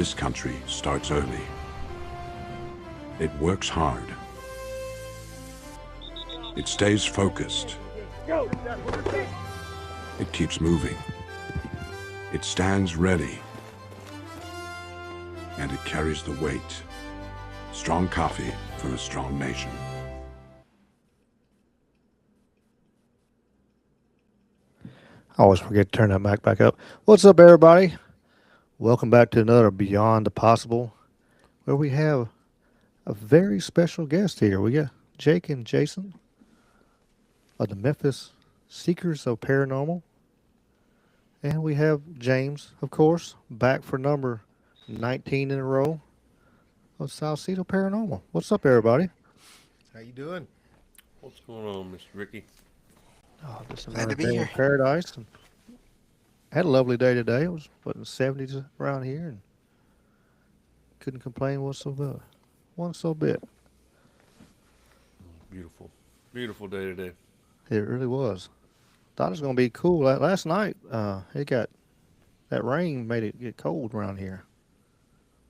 this country starts early. It works hard. It stays focused. It keeps moving. It stands ready. And it carries the weight. Strong coffee for a strong nation. I always forget to turn that mic back up. What's up, everybody? Welcome back to another Beyond the Possible, where we have a very special guest here. We got Jake and Jason of the Memphis Seekers of Paranormal. And we have James, of course, back for number 19 in a row of Salsido Paranormal. What's up, everybody? How you doing? What's going on, Mr. Ricky? Oh, just Glad another to be day in here. paradise. And had a lovely day today. It was in the 70s around here, and couldn't complain whatsoever. One so bit. Beautiful. Beautiful day today. It really was. Thought it was going to be cool. Last night, it got that rain made it get cold around here.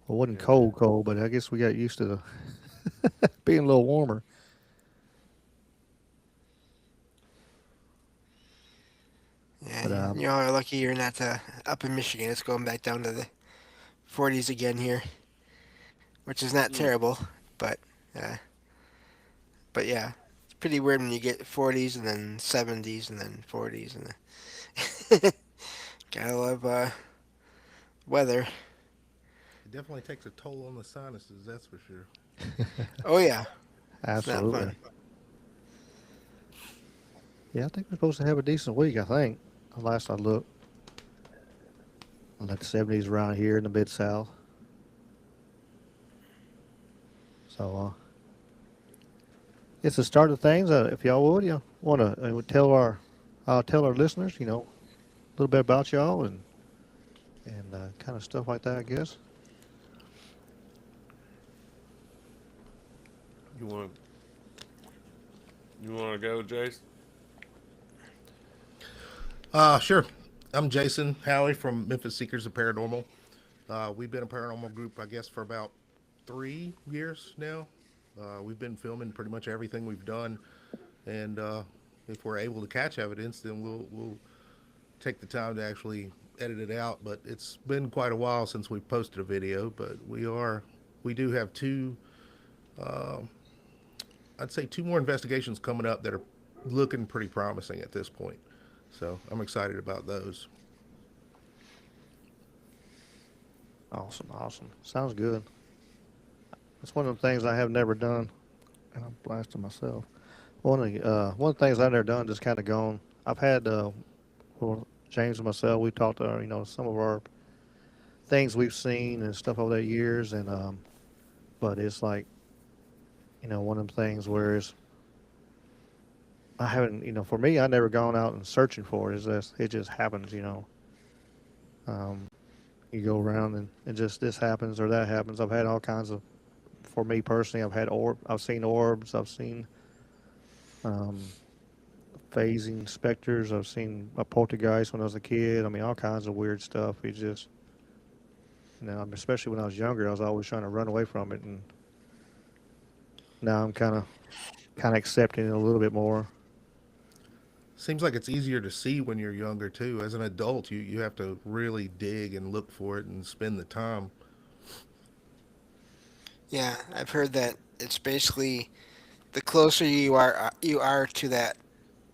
Well, it wasn't Yeah. cold, but I guess we got used to the being a little warmer. Yeah, But you all are lucky you're not up in Michigan. It's going back down to the 40s again here, which is not Mm. terrible, but uh, but yeah, it's pretty weird when you get 40s and then 70s and then 40s and then gotta love weather. It definitely takes a toll on the sinuses, that's for sure. Oh yeah, it's not absolutely. fun. Yeah, I think we're supposed to have a decent week, I think. Last I looked, like the 70s around here in the mid South. So, it's the start of things. If y'all would, you want to tell our listeners, a little bit about y'all and kind of stuff like that, I guess. You want to go, Jace? Sure. I'm Jason Howley from Memphis Seekers of Paranormal. We've been a paranormal group, I guess, for about 3 years now. We've been filming pretty much everything we've done, and if we're able to catch evidence, then we'll take the time to actually edit it out. But it's been quite a while since we've posted a video. But we do have I'd say two more investigations coming up that are looking pretty promising at this point. So I'm excited about those. Awesome, awesome. Sounds good. It's one of the things I have never done, and I'm blasting myself. One of the things I've never done, just kind of gone. I've had, well, James and myself, we talked, some of our things we've seen and stuff over the years, and but it's like, one of them things where I haven't, for me, I never gone out and searching for it. It just happens. Um, you go around and just this happens or that happens. I've had all kinds of, for me personally, I've seen orbs, I've seen um, phasing specters, I've seen a poltergeist when I was a kid. I mean, all kinds of weird stuff. It just, especially when I was younger, I was always trying to run away from it, and now I'm kind of accepting it a little bit more. Seems like it's easier to see when you're younger too. As an adult, you have to really dig and look for it and spend the time. Yeah, I've heard that it's basically the closer you are to that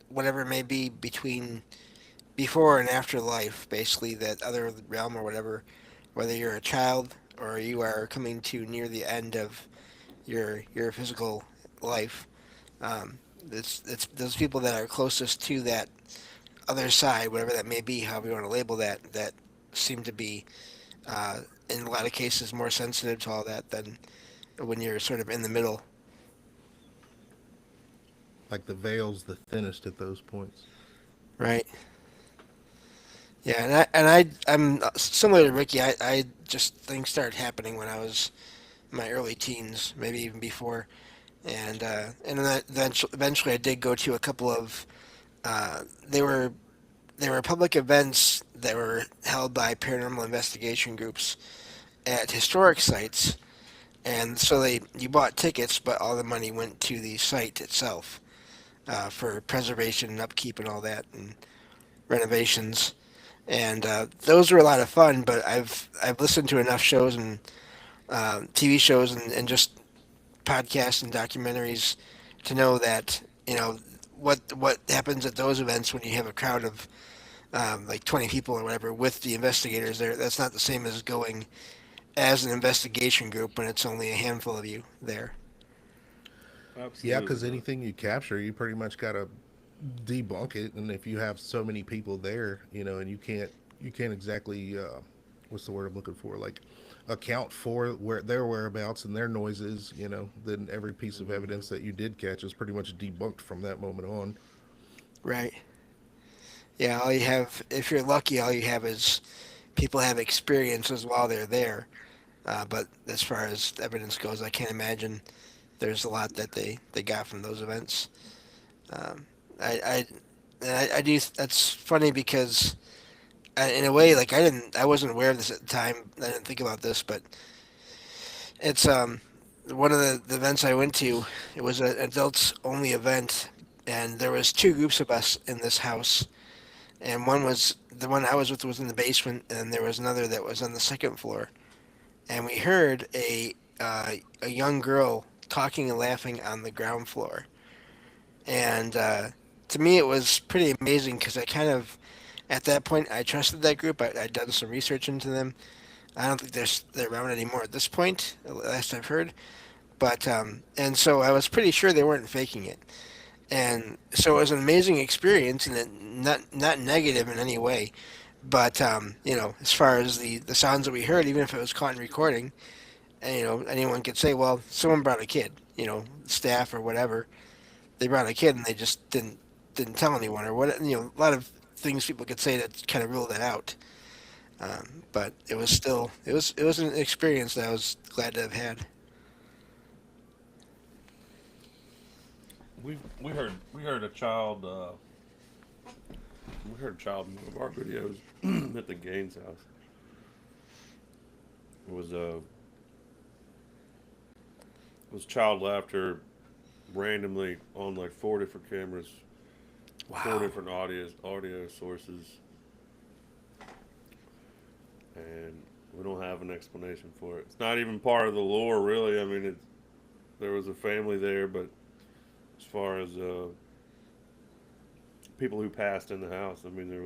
whatever it may be between before and after life, basically that other realm or whatever, whether you're a child or you are coming to near the end of your physical life. It's those people that are closest to that other side, whatever that may be, however you want to label that, that seem to be uh, in a lot of cases more sensitive to all that than when you're sort of in the middle. Like the veil's the thinnest at those points. Right. Yeah, I'm similar to Ricky. I just things started happening when I was in my early teens, maybe even before, and then eventually I did go to a couple of uh, they were they were public events that were held by paranormal investigation groups, at historic sites, and so you bought tickets, but all the money went to the site itself for preservation and upkeep and all that, and renovations. And those were a lot of fun. But I've listened to enough shows and TV shows and just podcasts and documentaries to know that what happens at those events when you have a crowd of like 20 people or whatever with the investigators there. That's not the same as going as an investigation group when it's only a handful of you there. Yeah, Absolutely because not. anything you capture, you pretty much got to debunk it. And if you have so many people there, and you can't exactly what's the word I'm looking for, like account for where their whereabouts and their noises, then every piece of Hmm. evidence that you did catch is pretty much debunked from that moment on. Right. Yeah, all you have, if you're lucky, all you have is people have experiences while they're there. But as far as evidence goes, I can't imagine there's a lot that they got from those events. Um, I, I do. That's funny because in a way, like I wasn't aware of this at the time. I didn't think about this, but it's one of the events I went to. It was an adults only event, and there was two groups of us in this house. And one was the one I was with was in the basement, and there was another that was on the second floor. And we heard a young girl talking and laughing on the ground floor. And to me, it was pretty amazing because I kind of, at that point, I trusted that group. I'd done some research into them. I don't think they're around anymore at this point, last I've heard. But and so I was pretty sure they weren't faking it. And so it was an amazing experience, and not negative in any way. But as far as the sounds that we heard, even if it was caught in recording, and anyone could say, well, someone brought a kid, staff or whatever, they brought a kid and they just didn't tell anyone or what, a lot of things people could say that kind of rule that out. But it was still it was an experience that I was glad to have had. We heard a child. We heard a child in one of our videos at the Gaines house. It was child laughter randomly on like four different cameras, four Wow. different audio sources, and we don't have an explanation for it. It's not even part of the lore, really. I mean, there was a family there, but as far as people who passed in the house, I mean, there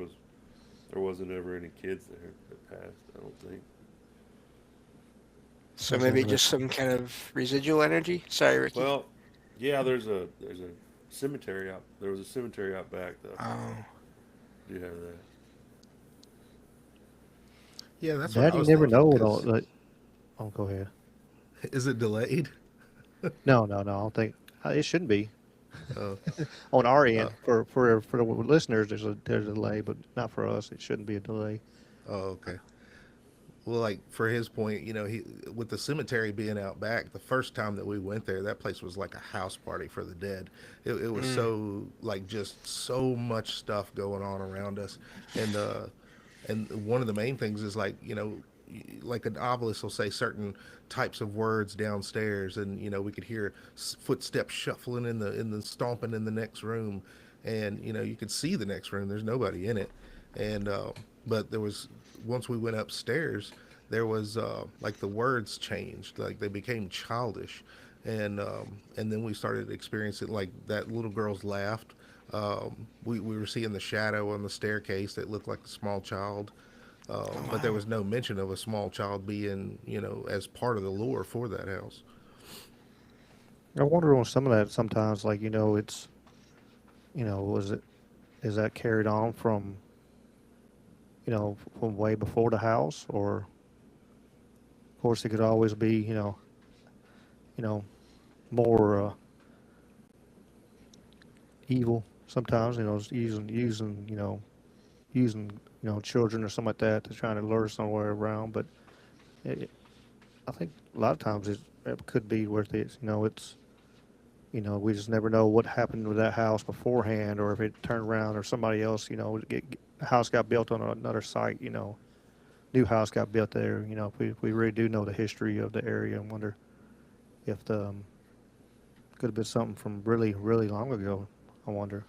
wasn't ever any kids there that passed. I don't think. So That's maybe just interesting. some kind of residual energy. Sorry, Ricky. Well, yeah, there's a cemetery out. There was a cemetery out back though. Oh, Do you have that? Yeah, that's what I That you was never thinking. know. Because Like, oh, go ahead. is it delayed? No, no, no. I don't think it shouldn't be Uh, on our uh, end. For the listeners, there's a delay, but not for us. It shouldn't be a delay. okay. Well, like for his point, he with the cemetery being out back, the first time that we went there, that place was like a house party for the dead. It was mm, so like just so much stuff going on around us, and one of the main things is like like an obelisk will say certain types of words downstairs, and we could hear footsteps shuffling in the stomping in the next room, and you could see the next room. There's nobody in it, and but there was once we went upstairs, there was like the words changed, like they became childish, and then we started experiencing like that little girl's laughed. We were seeing the shadow on the staircase that looked like a small child, oh but there wow. was no mention of a small child being, as part of the lore for that house. I wonder on some of that sometimes, like it's was it is that carried on from from way before the house, or of course it could always be you know more evil sometimes. Using using children or something like that to trying to lure somewhere around, but it, I think a lot of times it could be worth it. It's we just never know what happened with that house beforehand, or if it turned around, or somebody else. The house got built on another site. new house got built there. You know, if we really do know the history of the area, and wonder if the could have been something from really really long ago. I wonder.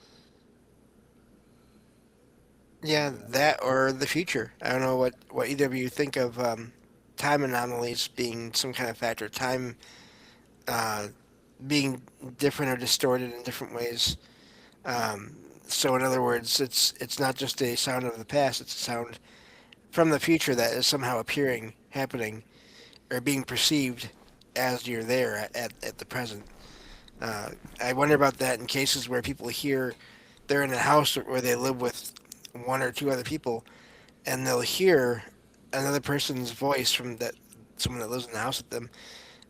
Yeah, that or the future. I don't know what either of you think of time anomalies being some kind of factor. Time uh, being different or distorted in different ways. So in other words, it's not just a sound of the past; it's a sound from the future that is somehow appearing, happening, or being perceived as you're there at the present. I wonder about that in cases where people hear they're in a house where they live with one or two other people, and they'll hear another person's voice from that someone that lives in the house with them,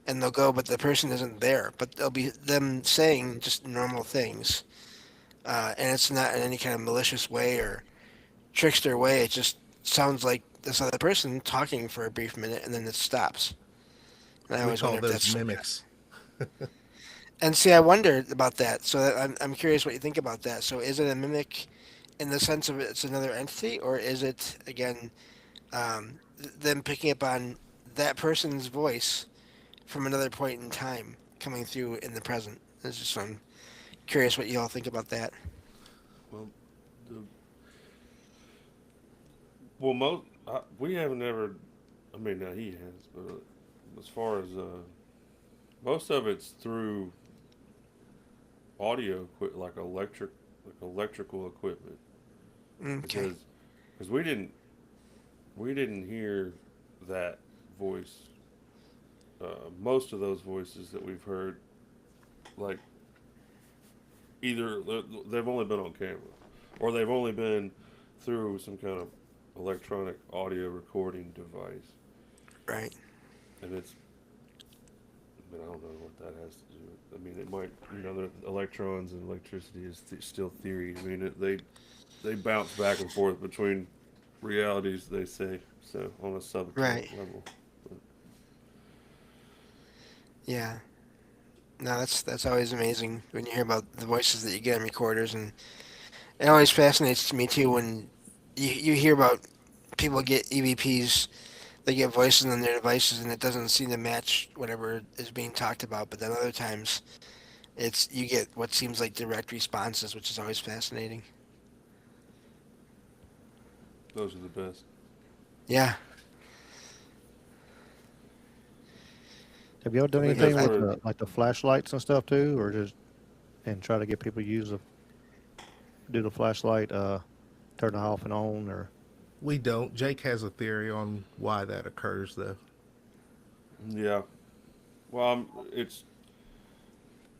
and they'll go, but the person isn't there, but they'll be them saying just normal things, and it's not in any kind of malicious way or trickster way. It just sounds like this other person talking for a brief minute, and then it stops. And I We always call wonder if those that's mimics. and see, I wondered about that. So I'm curious what you think about that. So is it a mimic in the sense of it's another entity, or is it again them picking up on that person's voice from another point in time coming through in the present? It's just I'm curious what you all think about that. Well, the, well, we haven't ever. I mean, now he has, but as far as most of it's through audio like electrical equipment, Okay. because we didn't hear that voice. Most of those voices that we've heard, like either they've only been on camera, or they've only been through some kind of electronic audio recording device, Right. and it's. I mean, I don't know what that has to do with. I mean, it might. The electrons and electricity is still theory. I mean, they bounce back and forth between realities. They say so on a Right. subatomic level. But, Yeah. No, that's always amazing when you hear about the voices that you get on recorders, and it always fascinates me too when you hear about people get EVPs, they get voices on their devices, and it doesn't seem to match whatever is being talked about. But then other times, it's you get what seems like direct responses, which is always fascinating. those are the best. Yeah, Have you ever I done think anything that's I, with where the flashlights and stuff too, or just and try to get people to do the flashlight, turn it off and on, or We don't. Jake has a theory on why that occurs, though. yeah. Well, it's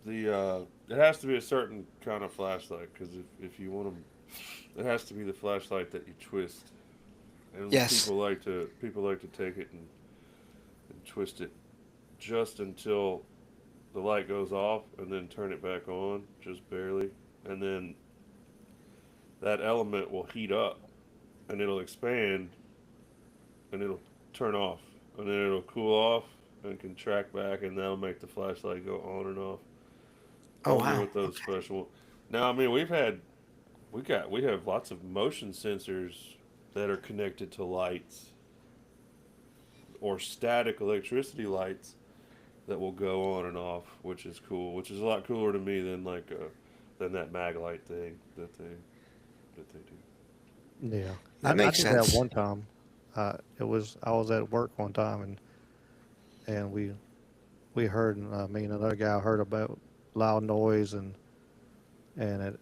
the it has to be a certain kind of flashlight because if you want them, it has to be the flashlight that you twist. And yes. people like to take it and twist it just until the light goes off and then turn it back on just barely, and then that element will heat up and it'll expand and it'll turn off and then it'll cool off and contract back and that'll make the flashlight go on and off Oh only wow. with those Okay. special. Now I mean we have lots of motion sensors that are connected to lights or static electricity lights that will go on and off, which is cool, which is a lot cooler to me than that mag light thing that they do. yeah. That I makes did that sense. one time. I was at work one time and we heard me and another guy heard about loud noise and it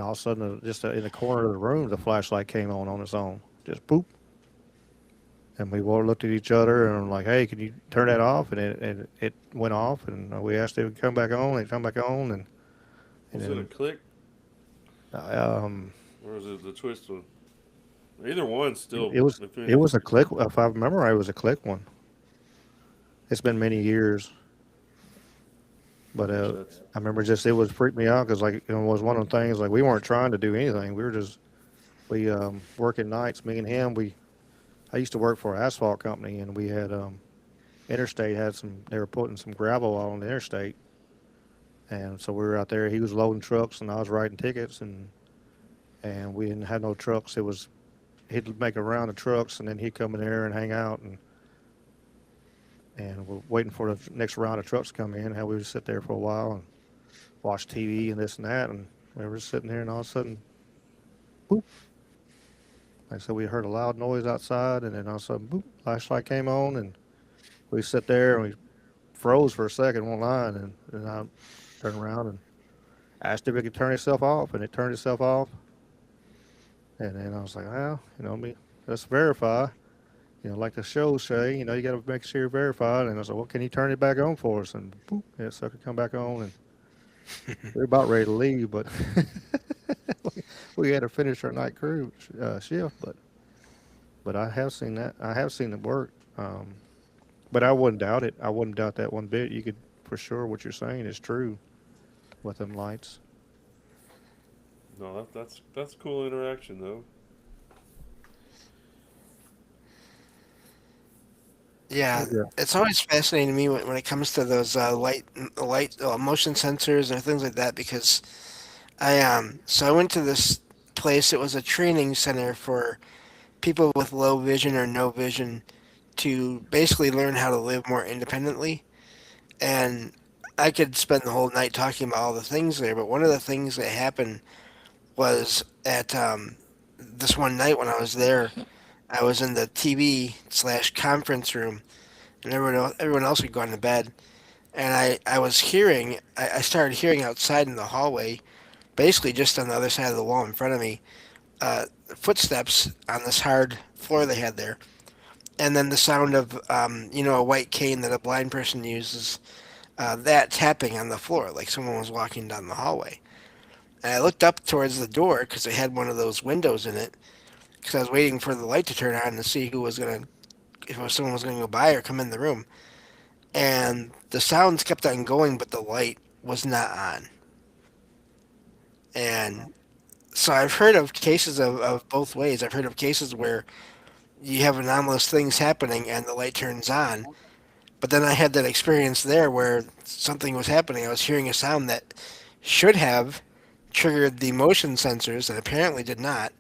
all of a sudden just in the corner of the room the flashlight came on its own, just boop. And we all looked at each other and I'm like, "Hey, can you turn that off?" And it went off, and we asked it to come back on. It come back on, and Was it a then click um, or is it the twist one? Either one it, still. it was If it, it was a click. If I remember right, it was a click one. It's been many years, but that's I remember just it was freaked me out because it was one of the things like we weren't trying to do anything. We were just we working nights. Me and him. I used to work for an asphalt company, and we had interstate had some. They were putting some gravel out on the interstate, and so we were out there. He was loading trucks, and I was writing tickets, and we didn't have no trucks. he'd make a round of trucks, and then he'd come in there and hang out, and we're waiting for the next round of trucks to come in. How we would sit there for a while and watch TV and this and that, and we were sitting there, and all of a sudden, boop. Like I said, we heard a loud noise outside, and then all of a sudden, boop, flashlight came on, and we sit there and we froze for a second, one line, and I turned around and asked if it could turn itself off, and it turned itself off. And then I was like, well, let's verify. Like the shows say, you got to make sure you're verified. And I was like, well, can you turn it back on for us? And boop, that sucker come back on, and we were about ready to leave, but we had to finish our night crew shift. But I have seen that. I have seen it work. But I wouldn't doubt it. I wouldn't doubt that one bit. You could, for sure, what you're saying is true with them lights. No, that's cool interaction though. Yeah, Yeah. it's always fascinating to me when it comes to those light motion sensors or things like that because so I went to this place. It was a training center for people with low vision or no vision to basically learn how to live more independently. And I could spend the whole night talking about all the things there, but one of the things that happened was at this one night when I was there, I was in the TV/slash conference room, and everyone else had gone to bed. And I started hearing outside in the hallway, basically just on the other side of the wall in front of me, footsteps on this hard floor they had there. And then the sound of, a white cane that a blind person uses, that tapping on the floor, like someone was walking down the hallway. And I looked up towards the door because it had one of those windows in it, because I was waiting for the light to turn on to see if someone was going to go by or come in the room. And the sounds kept on going, but the light was not on. And so I've heard of cases of both ways. I've heard of cases where you have anomalous things happening and the light turns on. But then I had that experience there where something was happening. I was hearing a sound that should have triggered the motion sensors and apparently did not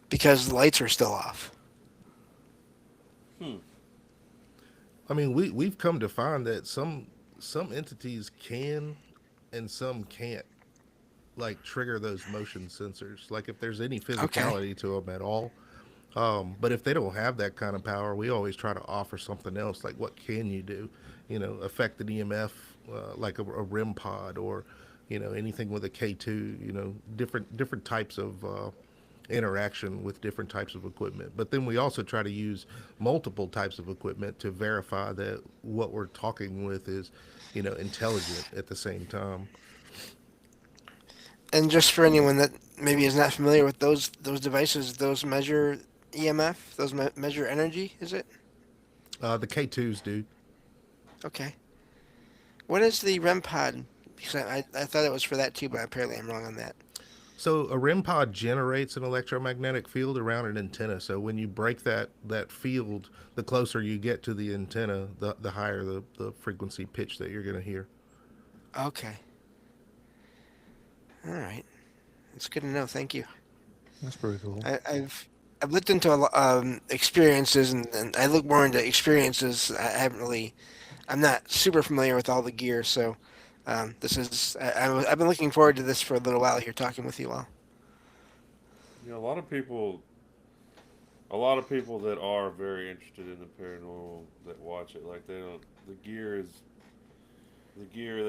because the lights were still off. Hmm. I mean, we've come to find that some entities can and some can't like trigger those motion sensors. Like if there's any Okay. physicality to them at all. But if they don't have that kind of power, we always try to offer something else. Like what can you do? Affect an EMF like a REM pod or anything with a K2. Different types of interaction with different types of equipment. But then we also try to use multiple types of equipment to verify that what we're talking with is, intelligent at the same time. And just for anyone that maybe is not familiar with those devices, those measure EMF, those measure energy, is it? The K2s do. Okay. What is the REM pod? Because I thought it was for that too, but apparently I'm wrong on that. So a REM pod generates an electromagnetic field around an antenna. So when you break that field, the closer you get to the antenna, the higher the frequency pitch that you're going to hear. Okay. All right. That's good to know. Thank you. That's pretty cool. I've looked into experiences, and I look more into experiences. I'm not super familiar with all the gear, so this is I've been looking forward to this for a little while here, talking with you all. A lot of people that are very interested in the paranormal that watch it, like they don't. The gear.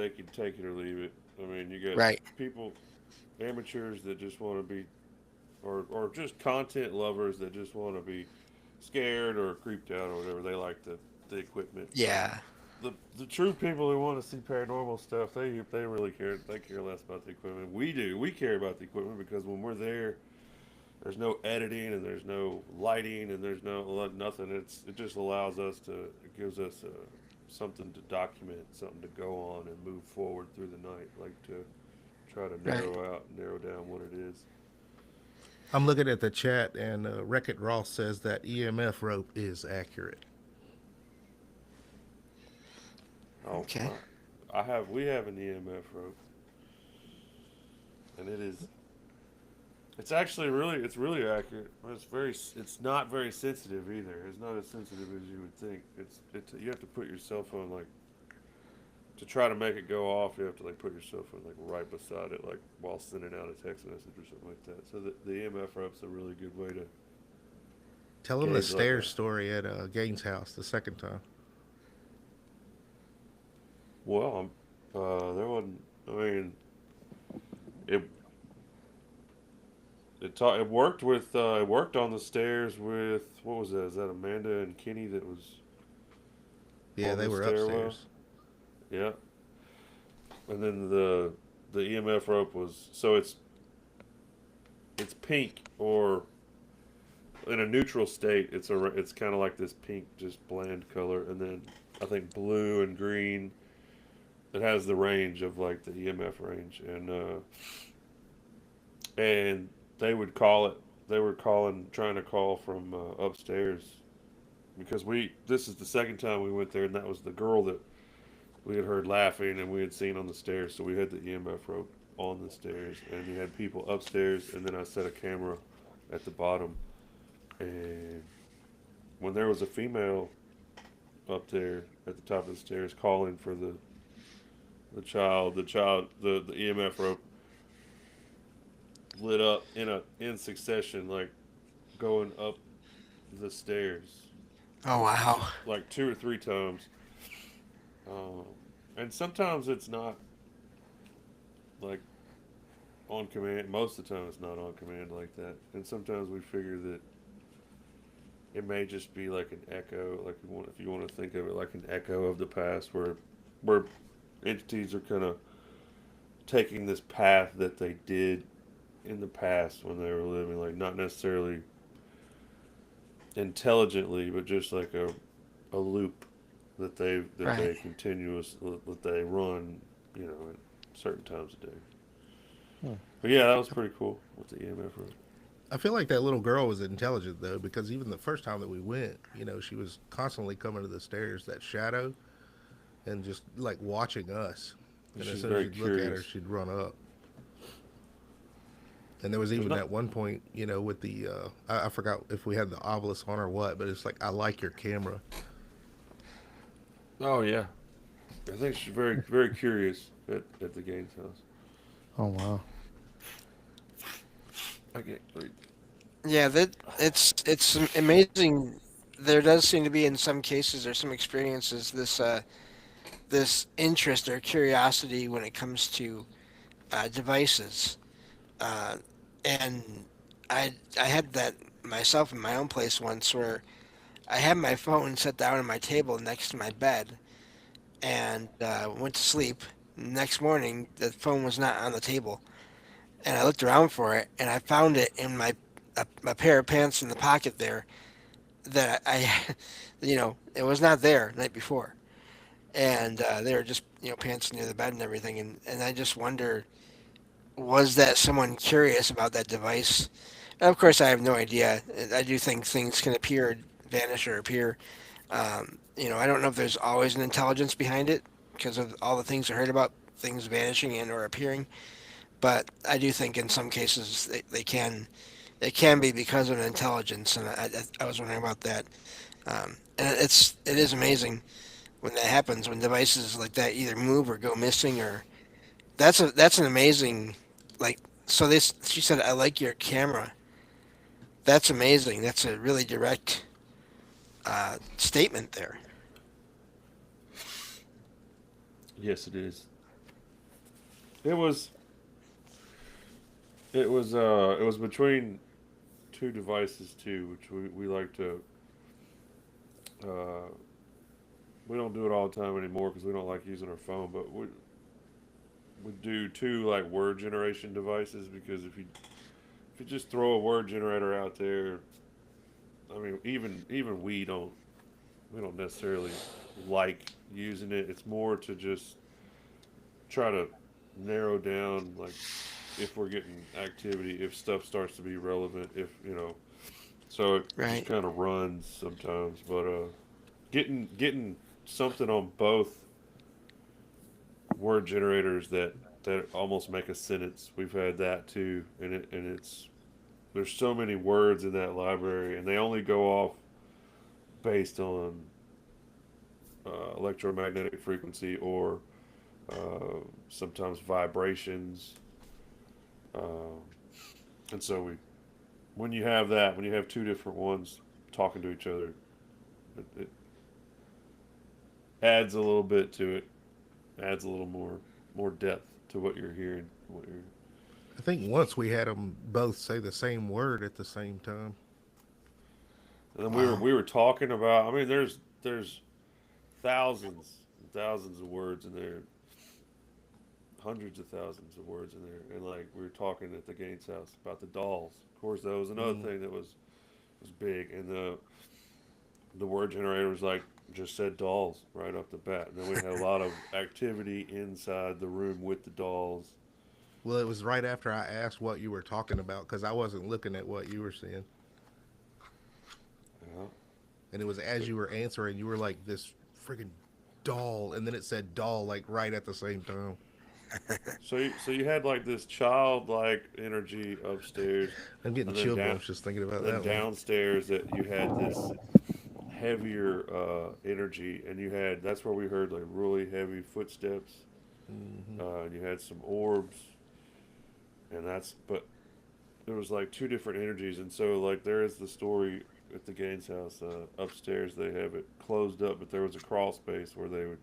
They can take it or leave it. I mean, you got Right. people, amateurs that just want to be, or just content lovers that just want to be scared or creeped out or whatever. They like the equipment. Yeah. The true people who want to see paranormal stuff, they really care. They care less about the equipment. We do. We care about the equipment because when we're there, there's no editing and there's no lighting and there's nothing. It just allows us to. It gives us something to document, something to go on and move forward through the night, like to try to Right. narrow down what it is. I'm looking at the chat, and Wreck-It Ross says that EMF rope is accurate. Oh, Okay. we have an EMF rope, and it is It's actually really, it's really accurate. But it's not very sensitive either. It's not as sensitive as you would think. You have to put your cell phone like to try to make it go off. You have to like put your cell phone like right beside it, like while sending out a text message or something like that. So the EMF rope's a really good way to Tell him the gauge like stairs that. story at Gaines' house the second time. Well, there wasn't. I mean, it it worked with it worked on the stairs with what was that? Is that Amanda and Kenny that was Yeah, on they the were stairwell? upstairs. Yeah, and then the EMF rope was so it's pink or in a neutral state. It's kind of like this pink, just bland color, and then I think blue and green. It has the range of like the EMF range, and they would call it. They were trying to call from upstairs because we. This is the second time we went there, and that was the girl that we had heard laughing and we had seen on the stairs. So we had the EMF rope on the stairs, and we had people upstairs, and then I set a camera at the bottom. And when there was a female up there at the top of the stairs calling for the EMF rope lit up in succession, like going up the stairs, Oh wow. like two or three times. Um, and sometimes it's not like on command. Most of the time, it's not on command like that. And sometimes we figure that it may just be like an echo, like if you want to think of it like an echo of the past, where entities are kind of taking this path that they did in the past when they were living, like not necessarily intelligently, but just like a loop that they Right. continuous that they run, at certain times a day. Hmm. But yeah, that was pretty cool with the EMF room. I feel like that little girl was intelligent though, because even the first time that we went, she was constantly coming to the stairs, that shadow, and just like watching us. And as She's soon as very you'd look at her, curious. she'd run up. And there was There's even not. that one point, with the I forgot if we had the obelisk on or what, but it's like I like your camera. Oh yeah, I think she's very very curious at the Gaines house. Oh wow. I get. Yeah, that it's amazing. There does seem to be in some cases or some experiences this interest or curiosity when it comes to devices, uh, and I had that myself in my own place once where I had my phone set down on my table next to my bed and went to sleep. Next morning, the phone was not on the table, and I looked around for it, and I found it in my pair of pants in the pocket there. That I, it was not there the night before, and they were just pants near the bed and everything, and I just wonder, was that someone curious about that device? And of course, I have no idea. I do think things can appear, vanish, or appear. I don't know if there's always an intelligence behind it because of all the things I heard about things vanishing and or appearing. But I do think in some cases they can it can be because of an intelligence, and I was wondering about that. And it is amazing when that happens when devices like that either move or go missing or that's an amazing like so this she said I like your camera. That's amazing. That's a really direct statement there. Yes, it is. It was. It was between two devices too, which we like to. Uh, we don't do it all the time anymore because we don't like using our phone, but we do two like word generation devices because if you just throw a word generator out there, I mean even we don't necessarily like using it. It's more to just try to narrow down like if we're getting activity, if stuff starts to be relevant, if so it just Right. kind of runs sometimes. But getting something on both word generators that almost make a sentence. We've had that too, and it's there's so many words in that library, and they only go off based on electromagnetic frequency or sometimes vibrations. Uh, and so when you have that, when you have two different ones talking to each other, it adds a little bit to it, adds a little more depth to what you're hearing. I think once we had them both say the same word at the same time. And then Wow. we were talking about. I mean, there's thousands and thousands of words in there, hundreds of thousands of words in there, and like we were talking at the Gaines house about the dolls. Of course, that was another thing that was big, and the word generator was like just said dolls right off the bat, and then we had a lot of activity inside the room with the dolls. Well, it was right after I asked what you were talking about because I wasn't looking at what you were saying. Yeah. And it was as you were answering, you were like this friggin' doll, and then it said doll like right at the same time. So you had like this childlike energy upstairs, I'm getting and then chill bumps just thinking about then that one. downstairs that you had this heavier energy, and you had that's where we heard like really heavy footsteps, and you had some orbs, and that's but there was like two different energies, and so like there is the story at the Gaines house upstairs. They have it closed up, but there was a crawl space where they would,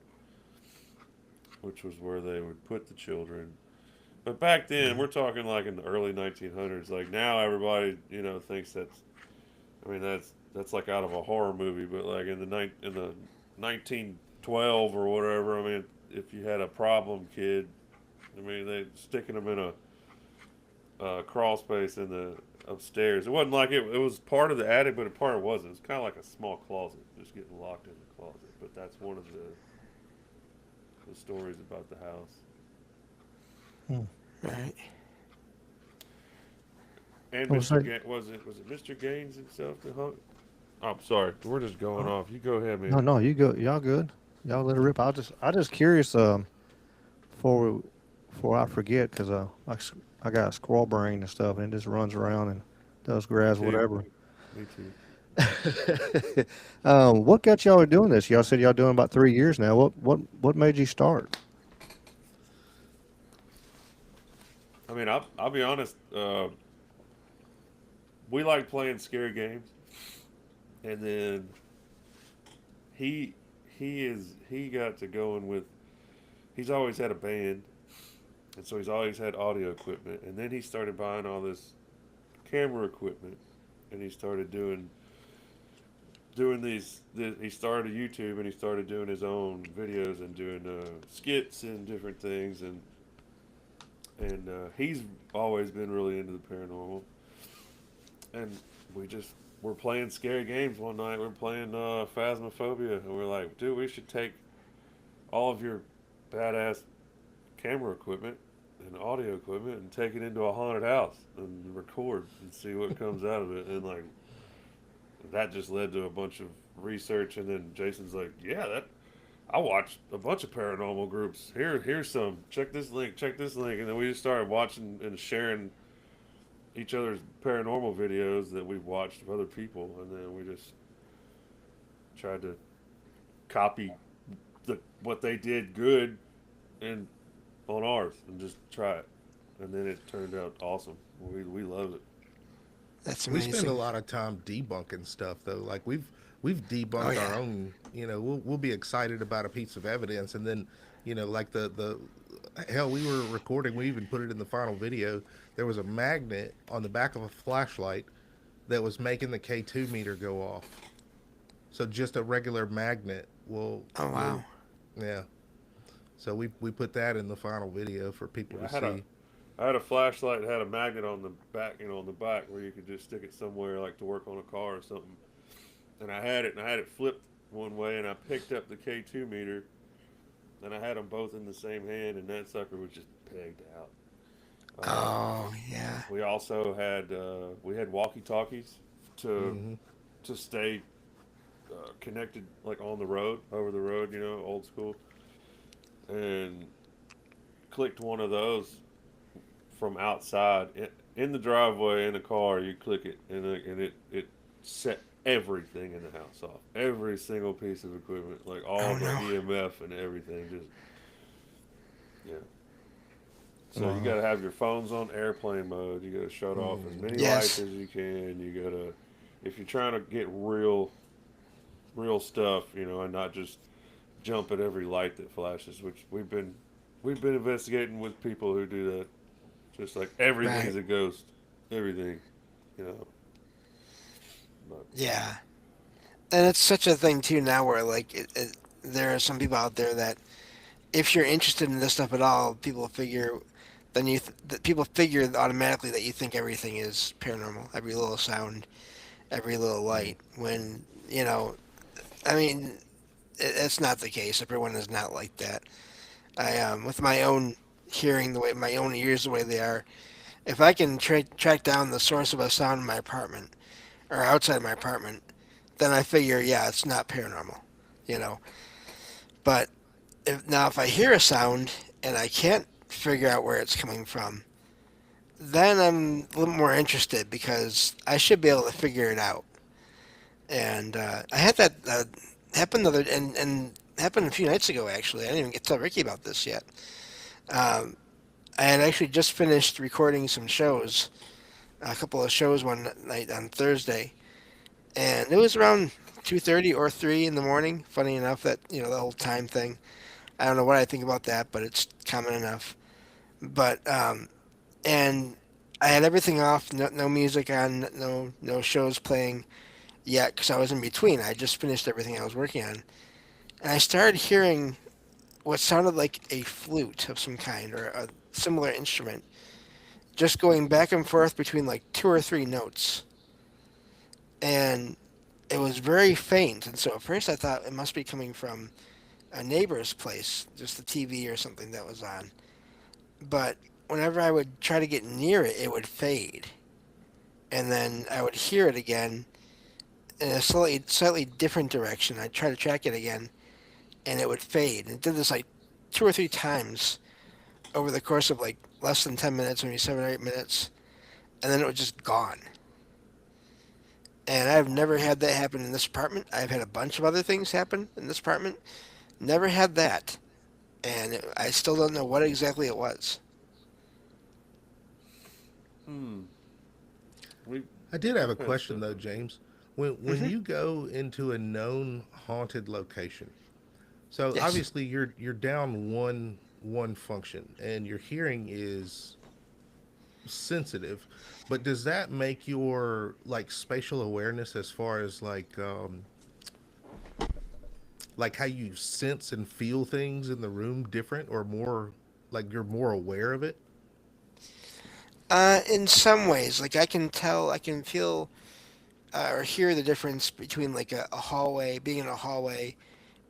which was where they would put the children. But back then, we're talking like in the early 1900s. Like now, everybody thinks that's. I mean, that's like out of a horror movie. But like in the 1912 or whatever. I mean, if you had a problem kid, I mean, they sticking them in a crawl space in the upstairs. It wasn't like it was part of the attic, but a part it wasn't. It was kind of like a small closet, just getting locked in the closet. But that's one of the stories about the house. Right. And Oh, Mr. sorry. Was it Mr. Gaines himself that hung? Oh, I'm sorry, we're just going off. You go ahead, No, man. no, you go. Y'all good. Y'all let it rip. I just curious. Before before I forget, because I got a squirrel brain and stuff, and it just runs around and does Me grass, too. whatever. Me too. What got y'all doing this? Y'all said y'all doing about 3 years now. What made you start? I mean, I'll be honest. We like playing scary games, and then he he got to going with. He's always had a band, and so he's always had audio equipment. And then he started buying all this camera equipment, and he started doing he started YouTube, and he started doing his own videos and doing skits and different things, and he's always been really into the paranormal. And we're playing scary games one night. We're playing Phasmophobia, and we're like, dude, we should take all of your badass camera equipment and audio equipment and take it into a haunted house and record and see what comes out of it. And like that just led to a bunch of research. And then Jason's like, yeah, that I watched a bunch of paranormal groups. Here's some. Check this link. Check this link. And then we just started watching and sharing each other's paranormal videos that we've watched of other people, and then we just tried to copy what they did good and on ours and just try it, and then it turned out awesome. We love it. That's We spend a amazing. lot of time debunking stuff though. Like we've Oh debunked our yeah. own. We'll be excited about a piece of evidence, and then like the hell we were recording. We even put it in the final video. There was a magnet on the back of a flashlight that was making the K2 meter go off. So just a regular magnet Oh will wow. yeah. So we put that in the final video for people Yeah, to see. I had a flashlight that had a magnet on the back, on the back where you could just stick it somewhere, like to work on a car or something. And I had it flipped one way, and I picked up the K2 meter, and I had them both in the same hand, and that sucker was just pegged out. Oh yeah. We also had we had walkie talkies to Hmm. stay connected, like on the road, over the road, old school, and clicked one of those from outside in the driveway in the car. You click it, and it set everything in the house off. Every single piece of equipment, like all Oh the no. EMF and everything, just yeah. So you got Wow. to have your phones on airplane mode. You got to shut off as many lights Yes. as you can. You got to, if you're trying to get real stuff, and not just jump at every light that flashes, which we've been investigating with people who do that. Just like everything's Right. a ghost, everything, you know. But Yeah. And it's such a thing too now, where like there are some people out there that if you're interested in this stuff at all, people figure then people figure automatically that you think everything is paranormal, every little sound, every little light. When I mean, it's not the case. Everyone is not like that. With my own hearing, the way my own ears, the way they are, if I can track down the source of a sound in my apartment or outside my apartment, then I figure, yeah, it's not paranormal, you know. But if I hear a sound and I can't figure out where it's coming from, then I'm a little more interested because I should be able to figure it out. And I had that happen the other and happened a few nights ago. Actually, I didn't even get to tell Ricky about this yet. Um, I had actually just finished recording some shows, a couple of shows one night on Thursday, and it was around 2:30 or 3 in the morning. Funny enough that the whole time thing. I don't know what I think about that, but it's common enough. But and I had everything off, no music on, no shows playing yet because I was in between. I just finished everything I was working on, and I started hearing what sounded like a flute of some kind or a similar instrument, just going back and forth between like two or three notes, and it was very faint. And so at first I thought it must be coming from a neighbor's place, just the TV or something that was on. But whenever I would try to get near it, it would fade, and then I would hear it again in a slightly different direction. I'd try to track it again, and it would fade. And it did this like two or three times over the course of like less than 10 minutes, maybe 7 or 8 minutes, and then it was just gone. And I've never had that happen in this apartment. I've had a bunch of other things happen in this apartment. Never had that, and I still don't know what exactly it was. hmm, we I did have a we've had question stuff. though, James. When you go into a known haunted location, so Yes. obviously you're down one function and your hearing is sensitive, but does that make your like spatial awareness as far as like how you sense and feel things in the room different or more, like you're more aware of it? In some ways, like I can tell, I can feel or hear the difference between like a hallway, being in a hallway,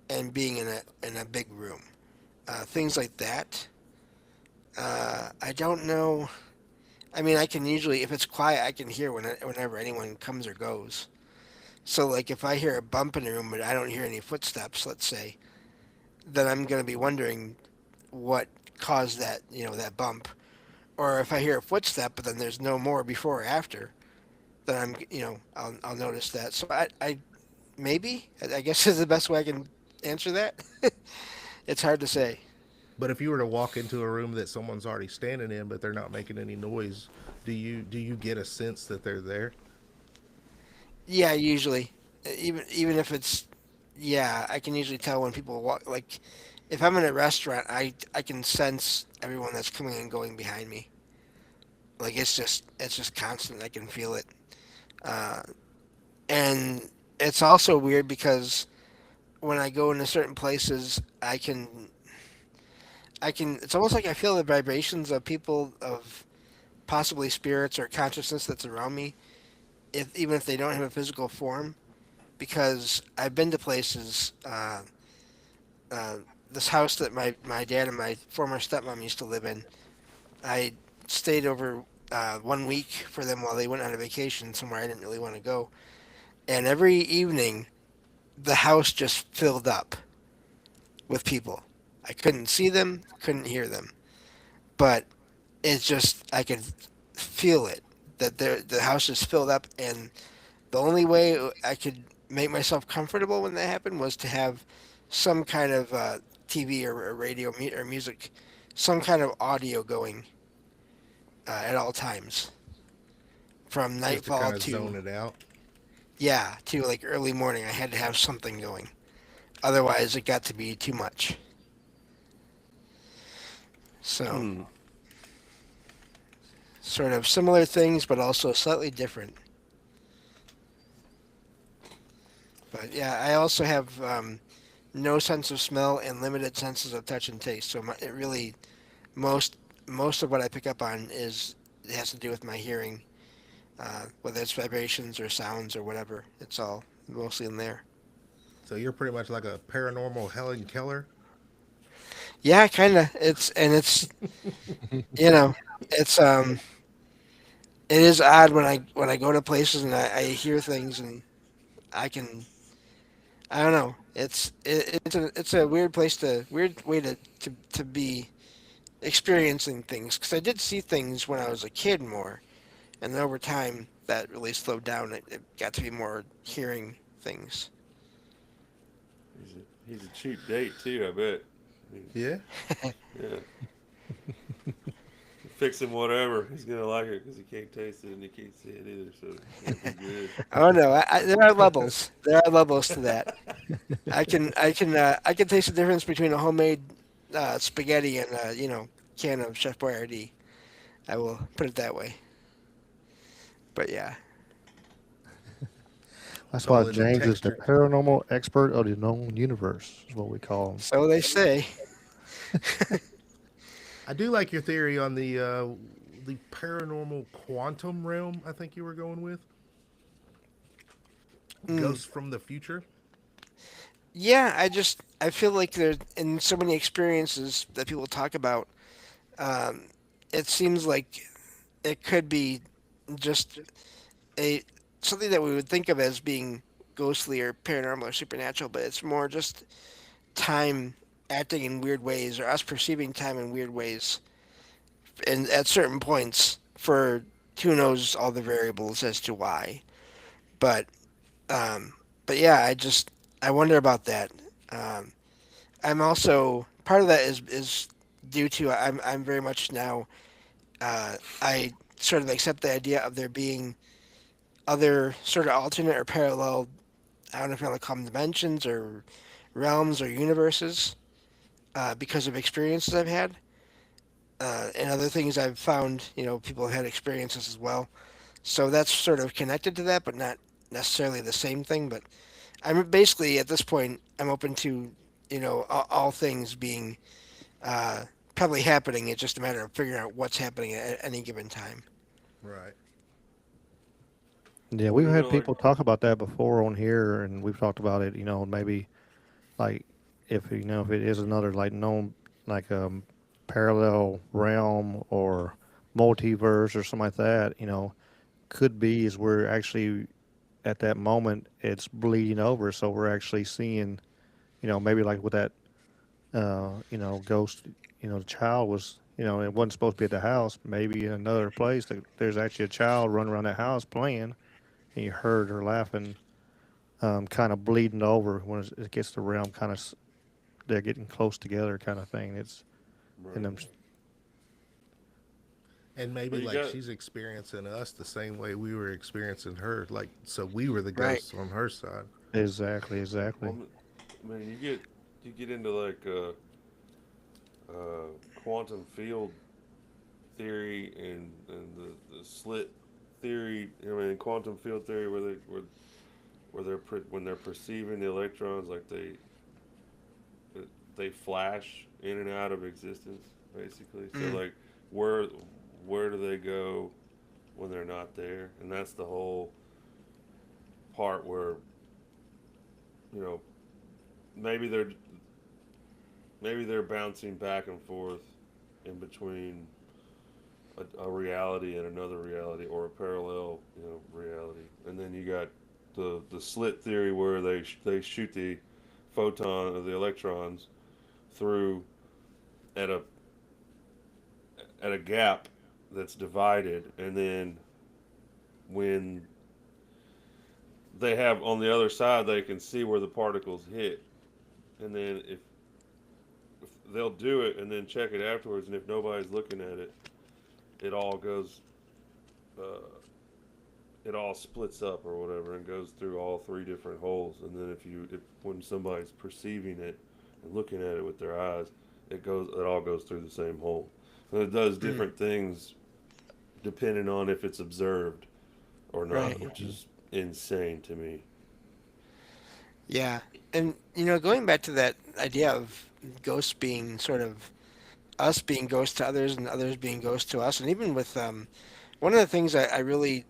and being in a big room. Things like that. I don't know. I mean, I can usually, if it's quiet, I can hear whenever anyone comes or goes. So, like, if I hear a bump in a room but I don't hear any footsteps, let's say, then I'm gonna be wondering what caused that bump. Or if I hear a footstep but then there's no more before or after, then I'll notice that. So I maybe I guess is the best way I can answer that. It's hard to say. But if you were to walk into a room that someone's already standing in but they're not making any noise, do you get a sense that they're there? Yeah, usually, even if it's yeah, I can usually tell when people walk. Like, if I'm in a restaurant, I can sense everyone that's coming and going behind me. Like it's just constant. I can feel it, uh, and it's also weird because when I go into certain places, I can. It's almost like I feel the vibrations of people of possibly spirits or consciousness that's around me, if even if they don't have a physical form. Because I've been to places. Uh, this house that my dad and my former stepmom used to live in, I stayed over 1 week for them while they went on a vacation somewhere I didn't really want to go. And every evening, the house just filled up with people. I couldn't see them, couldn't hear them, but it's just I could feel it, that the house is filled up, and the only way I could make myself comfortable when that happened was to have some kind of TV or radio or music, some kind of audio going at all times, from just to kind nightfall of to zone it out. yeah to like early morning. I had to have something going, otherwise it got to be too much. So Hmm. sort of similar things, but also slightly different. But yeah, I also have no sense of smell and limited senses of touch and taste. So it really most most of what I pick up on is it has to do with my hearing, whether it's vibrations or sounds or whatever. It's all mostly in there. So you're pretty much like a paranormal Helen Keller. Yeah, kind of. It's you know it's it is odd when I go to places and I hear things and I can I don't know. It's a weird place to weird way to be experiencing things because I did see things when I was a kid more, and then over time that really slowed down. It got to be more hearing things. He's a cheap date too. I bet. Yeah. Yeah. Fix him whatever. He's gonna like it because he can't taste it and he can't see it either. So it'll be good. Oh no, there are levels. There are levels to that. I can taste the difference between a homemade spaghetti and a can of Chef Boyardee. I will put it that way. But yeah, That's It's why all in the James is the texture. paranormal expert of the known universe, is what we call him. so they say. I do like your theory on the paranormal quantum realm. I think you were going with Mm, ghosts from the future. yeah, I feel like there's in so many experiences that people talk about. Um, it seems like it could be just a something that we would think of as being ghostly or paranormal or supernatural, but it's more just time acting in weird ways or us perceiving time in weird ways and at certain points for who knows all the variables as to why. But um, but yeah, I wonder about that. Um, I'm also part of that is due to I'm very much now I sort of accept the idea of there being other sort of alternate or parallel, I don't know if you want to call them dimensions or realms or universes because of experiences I've had and other things I've found. People have had experiences as well. So that's sort of connected to that, but not necessarily the same thing. But I'm basically at this point I'm open to all things being uh, probably happening. It's just a matter of figuring out what's happening at any given time. Right. Yeah, Well, we've you had know, like people talk about that before on here, and we've talked about it. Maybe like if it is another like known like parallel realm or multiverse or something like that. Could be is we're actually at that moment it's bleeding over, so we're actually seeing. Maybe like with that ghost. The child was. It wasn't supposed to be at the house. Maybe in another place, there's actually a child running around that house playing, and you heard her laughing, kind of bleeding over when it gets to realm, kind of they're getting close together, kind of thing. It's in right. them. And maybe But you like got she's experiencing us the same way we were experiencing her. Like so, we were the Right. ghosts on her side. Exactly, well, exactly. I mean, you get into like quantum field theory and the slit theory. I mean, quantum field theory where when they're perceiving the electrons like they flash in and out of existence basically. So Mm, like where where do they go when they're not there? And that's the whole part where you know maybe they're maybe they're bouncing back and forth in between a reality and another reality or a parallel reality. And then you got the slit theory where they shoot the photon or the electrons through at a gap that's divided, and then when they have on the other side, they can see where the particles hit, and then if they'll do it and then check it afterwards, and if nobody's looking at it, it all goes, uh, it all splits up or whatever and goes through all three different holes, and then if when somebody's perceiving it and looking at it with their eyes, it all goes through the same hole. And it does different things depending on if it's observed or not, Right. which is insane to me. Yeah. And, going back to that idea of ghosts being sort of us being ghosts to others and others being ghosts to us, and even with one of the things I really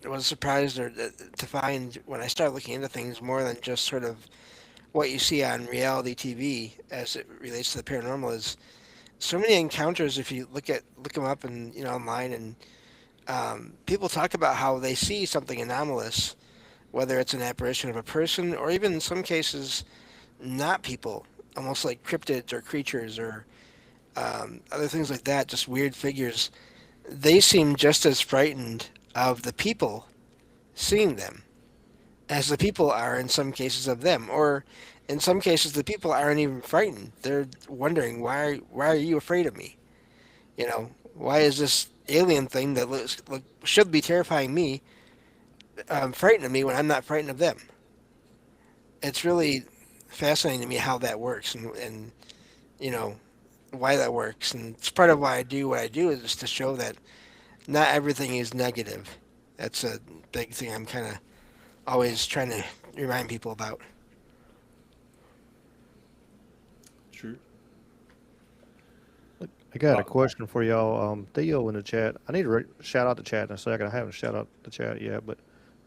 was surprised to find when I started looking into things more than just sort of what you see on reality TV as it relates to the paranormal is so many encounters. If you look them up and online, and people talk about how they see something anomalous, whether it's an apparition of a person or even in some cases not people, almost like cryptids or creatures or other things like that, just weird figures. They seem just as frightened of the people seeing them as the people are in some cases of them, or in some cases the people aren't even frightened. They're wondering why are you afraid of me? Why is this alien thing that should be terrifying me frightened of me when I'm not frightened of them? It's really fascinating to me how that works, and you know why that works, and it's part of why I do what I do is just to show that not everything is negative. That's a big thing I'm kind of always trying to remind people about. True. I got a question for y'all. Theo in the chat. I need to shout out the chat in a second. I haven't shout out the chat yet, but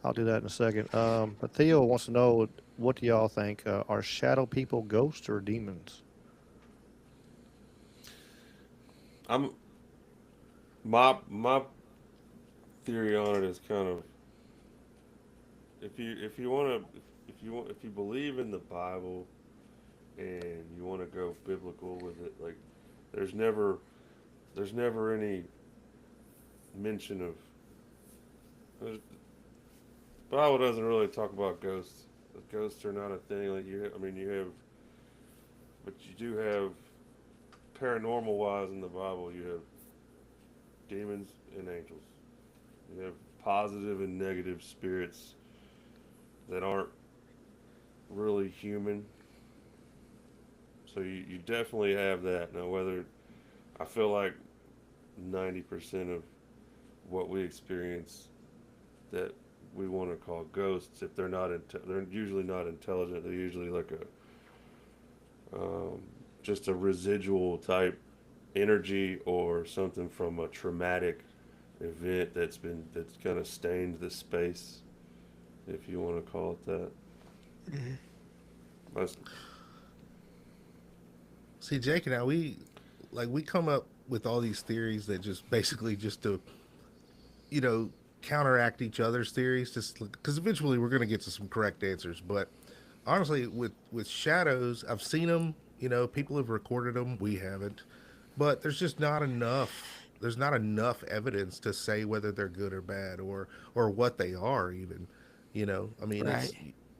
I'll do that in a second. But Theo wants to know what do y'all think? Are shadow people ghosts or demons? I'm my theory on it is kind of, if you believe in the Bible and you want to go biblical with it, like there's never any mention of, the Bible doesn't really talk about ghosts. Ghosts are not a thing. Like you have, but you do have paranormal wise in the Bible. You have demons and angels. You have positive and negative spirits that aren't really human. So you definitely have that. Now, whether I feel like 90% of what we experience that we want to call ghosts, if they're usually not intelligent. They're usually like just a residual type energy or something from a traumatic event that's kind of stained the space, if you want to call it that. Hmm. That's, See, Jake and I, we come up with all these theories that just basically just to, you know, counteract each other's theories, just because eventually we're going to get to some correct answers. But honestly, with shadows, I've seen them. You know, people have recorded them. We haven't, but there's just not enough. There's not enough evidence to say whether they're good or bad, or what they are even. You know, I mean, Right. it's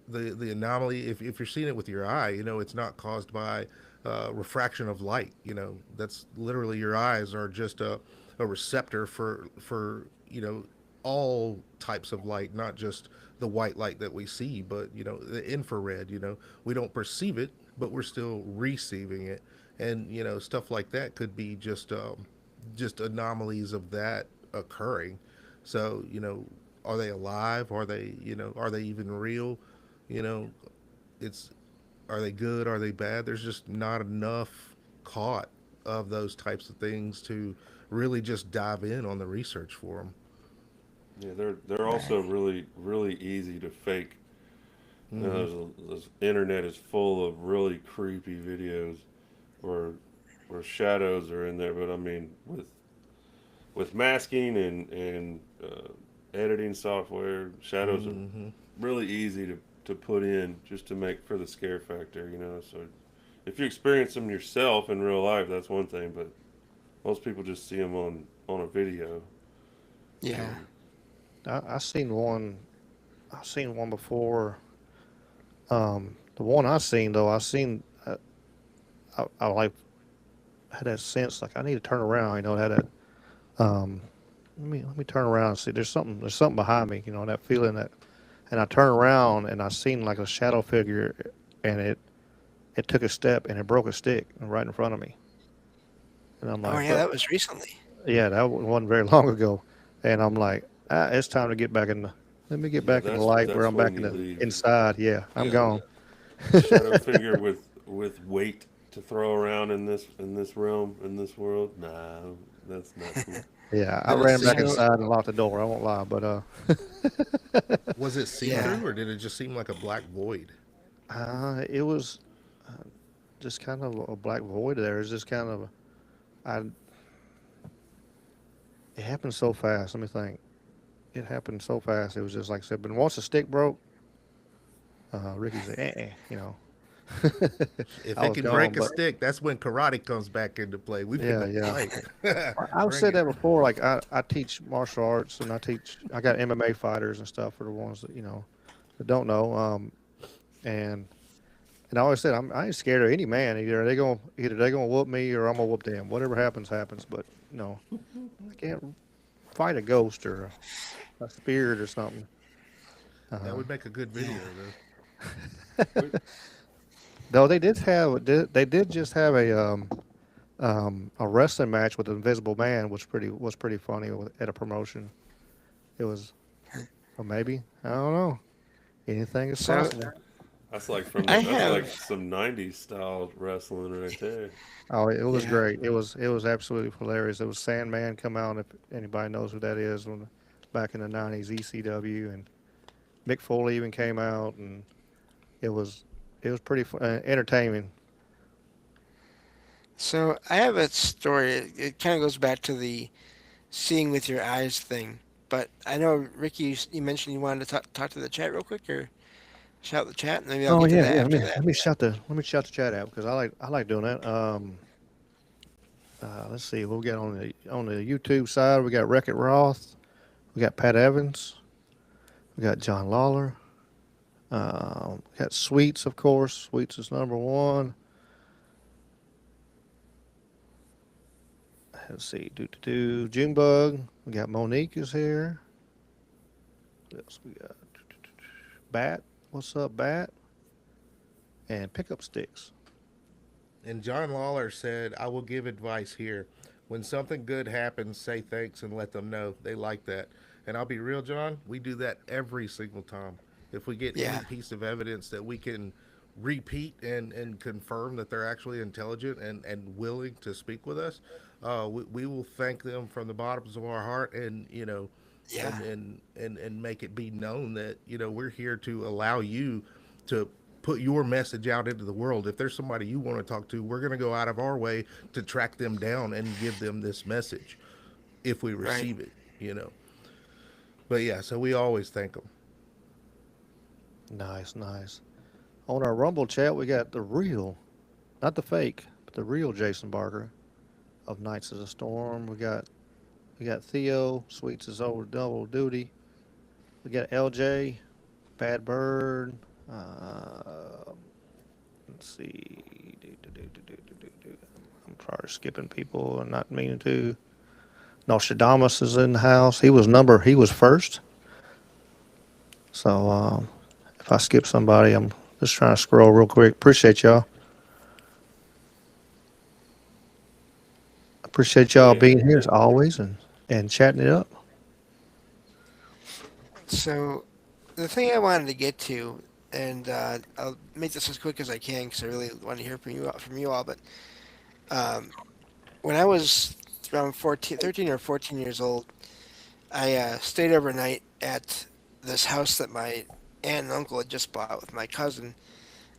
the anomaly. If you're seeing it with your eye, you know, it's not caused by refraction of light. You know, that's literally your eyes are just a receptor for you know all types of light, not just the white light that we see, but you know the infrared. You know, we don't perceive it, but we're still receiving it, and you know stuff like that could be just anomalies of that occurring. So you know, are they alive? Are they are they even real? You know, it's are they good? Are they bad? There's just not enough caught of those types of things to really just dive in on the research for them. yeah, they're Right. also really easy to fake. You Mm-hmm. know, the internet is full of really creepy videos where shadows are in there. But I mean, with masking and editing software, shadows are Mm-hmm. really easy to put in just to make for the scare factor. You know, so if you experience them yourself in real life, that's one thing. But most people just see them on a video. Yeah. And I seen one. I seen one before. The one I seen though, I seen. I like had that sense like I need to turn around. Had that. Um, let me turn around and see. There's something behind me. That feeling that, and I turn around and I seen like a shadow figure, and it took a step and it broke a stick right in front of me. And I'm Oh like, yeah, bro, that was recently. yeah, that wasn't very long ago. And I'm like, it's time to get back in the. Let me get yeah, back in the light where that's I'm when back in you the leave. inside. Yeah, I'm Yeah, gone. a shadow figure with weight to throw around in this realm in this world. Nah, that's not cool. Yeah, I Did it ran back seem So inside and locked the door. I won't lie, but was it see yeah. through or did it just seem like a black void? it was just kind of a black void there. It's just kind of, I. It happened so fast. Let me think. It happened so fast. It was just like I said. But once the stick broke, Ricky said, If I it was can gone. break a But stick, that's when karate comes back into play. We yeah, finna yeah. fight. I've Bring said it. that before. Like I teach martial arts and I got MMA fighters and stuff for the ones that that don't know. And I always said I ain't scared of any man. Either they gonna whoop me or I'm gonna whoop them. Whatever happens, happens. But I can't fight a ghost or a spirit or something. That Uh, would make a good Yeah. video, though. Wait, though they did just have a wrestling match with the Invisible Man, which pretty funny at a promotion. It was, or maybe I don't know. Anything is So possible. I that's like have some '90s style wrestling right there. Oh, it was yeah. great. It was absolutely hilarious. It was Sandman come out, if anybody knows who that is, back in the '90s, ECW, and Mick Foley even came out, and it was it was pretty entertaining. So I have a story. It kind of goes back to the seeing with your eyes thing. But I know Ricky, you mentioned you wanted to talk to the chat real quick, or shout the chat. Maybe I'll Oh get to yeah, that yeah. after that. Let me shout the chat out because I like doing that. Let's see what we got on the YouTube side. We got Wreck It Roth. We got Pat Evans. We got John Lawler. We got Sweets, of course. Sweets is number one. Let's see. Junebug. We got Monique is here. What else we got? Bat. What's up, Bat? And Pickup Sticks. And John Lawler said, I will give advice here. When something good happens, say thanks and let them know. They like that. And I'll be real, John, we do that every single time. If we get any Yeah. piece of evidence that we can repeat and confirm that they're actually intelligent and willing to speak with us, we will thank them from the bottoms of our heart and, Yeah. and make it be known that, we're here to allow you to put your message out into the world. If there's somebody you want to talk to, we're going to go out of our way to track them down and give them this message if we Right. receive it. But yeah, so we always thank them. Nice, nice. On our Rumble chat, we got the real, not the fake, but the real Jason Barker of Knights of the Storm. We got Theo, Sweets is over double duty. We got LJ, Bad Bird. Uh, let's see. I'm probably skipping people and not meaning to. Nostradamus is in the house. He was first. So if I skip somebody, I'm just trying to scroll real quick. Appreciate y'all. Appreciate Oh y'all yeah, being here as always and chatting it up. So the thing I wanted to get to, and I'll make this as quick as I can because I really want to hear from you all. But um, when I was around 14, 13 or 14 years old, I stayed overnight at this house that my aunt and uncle had just bought with my cousin.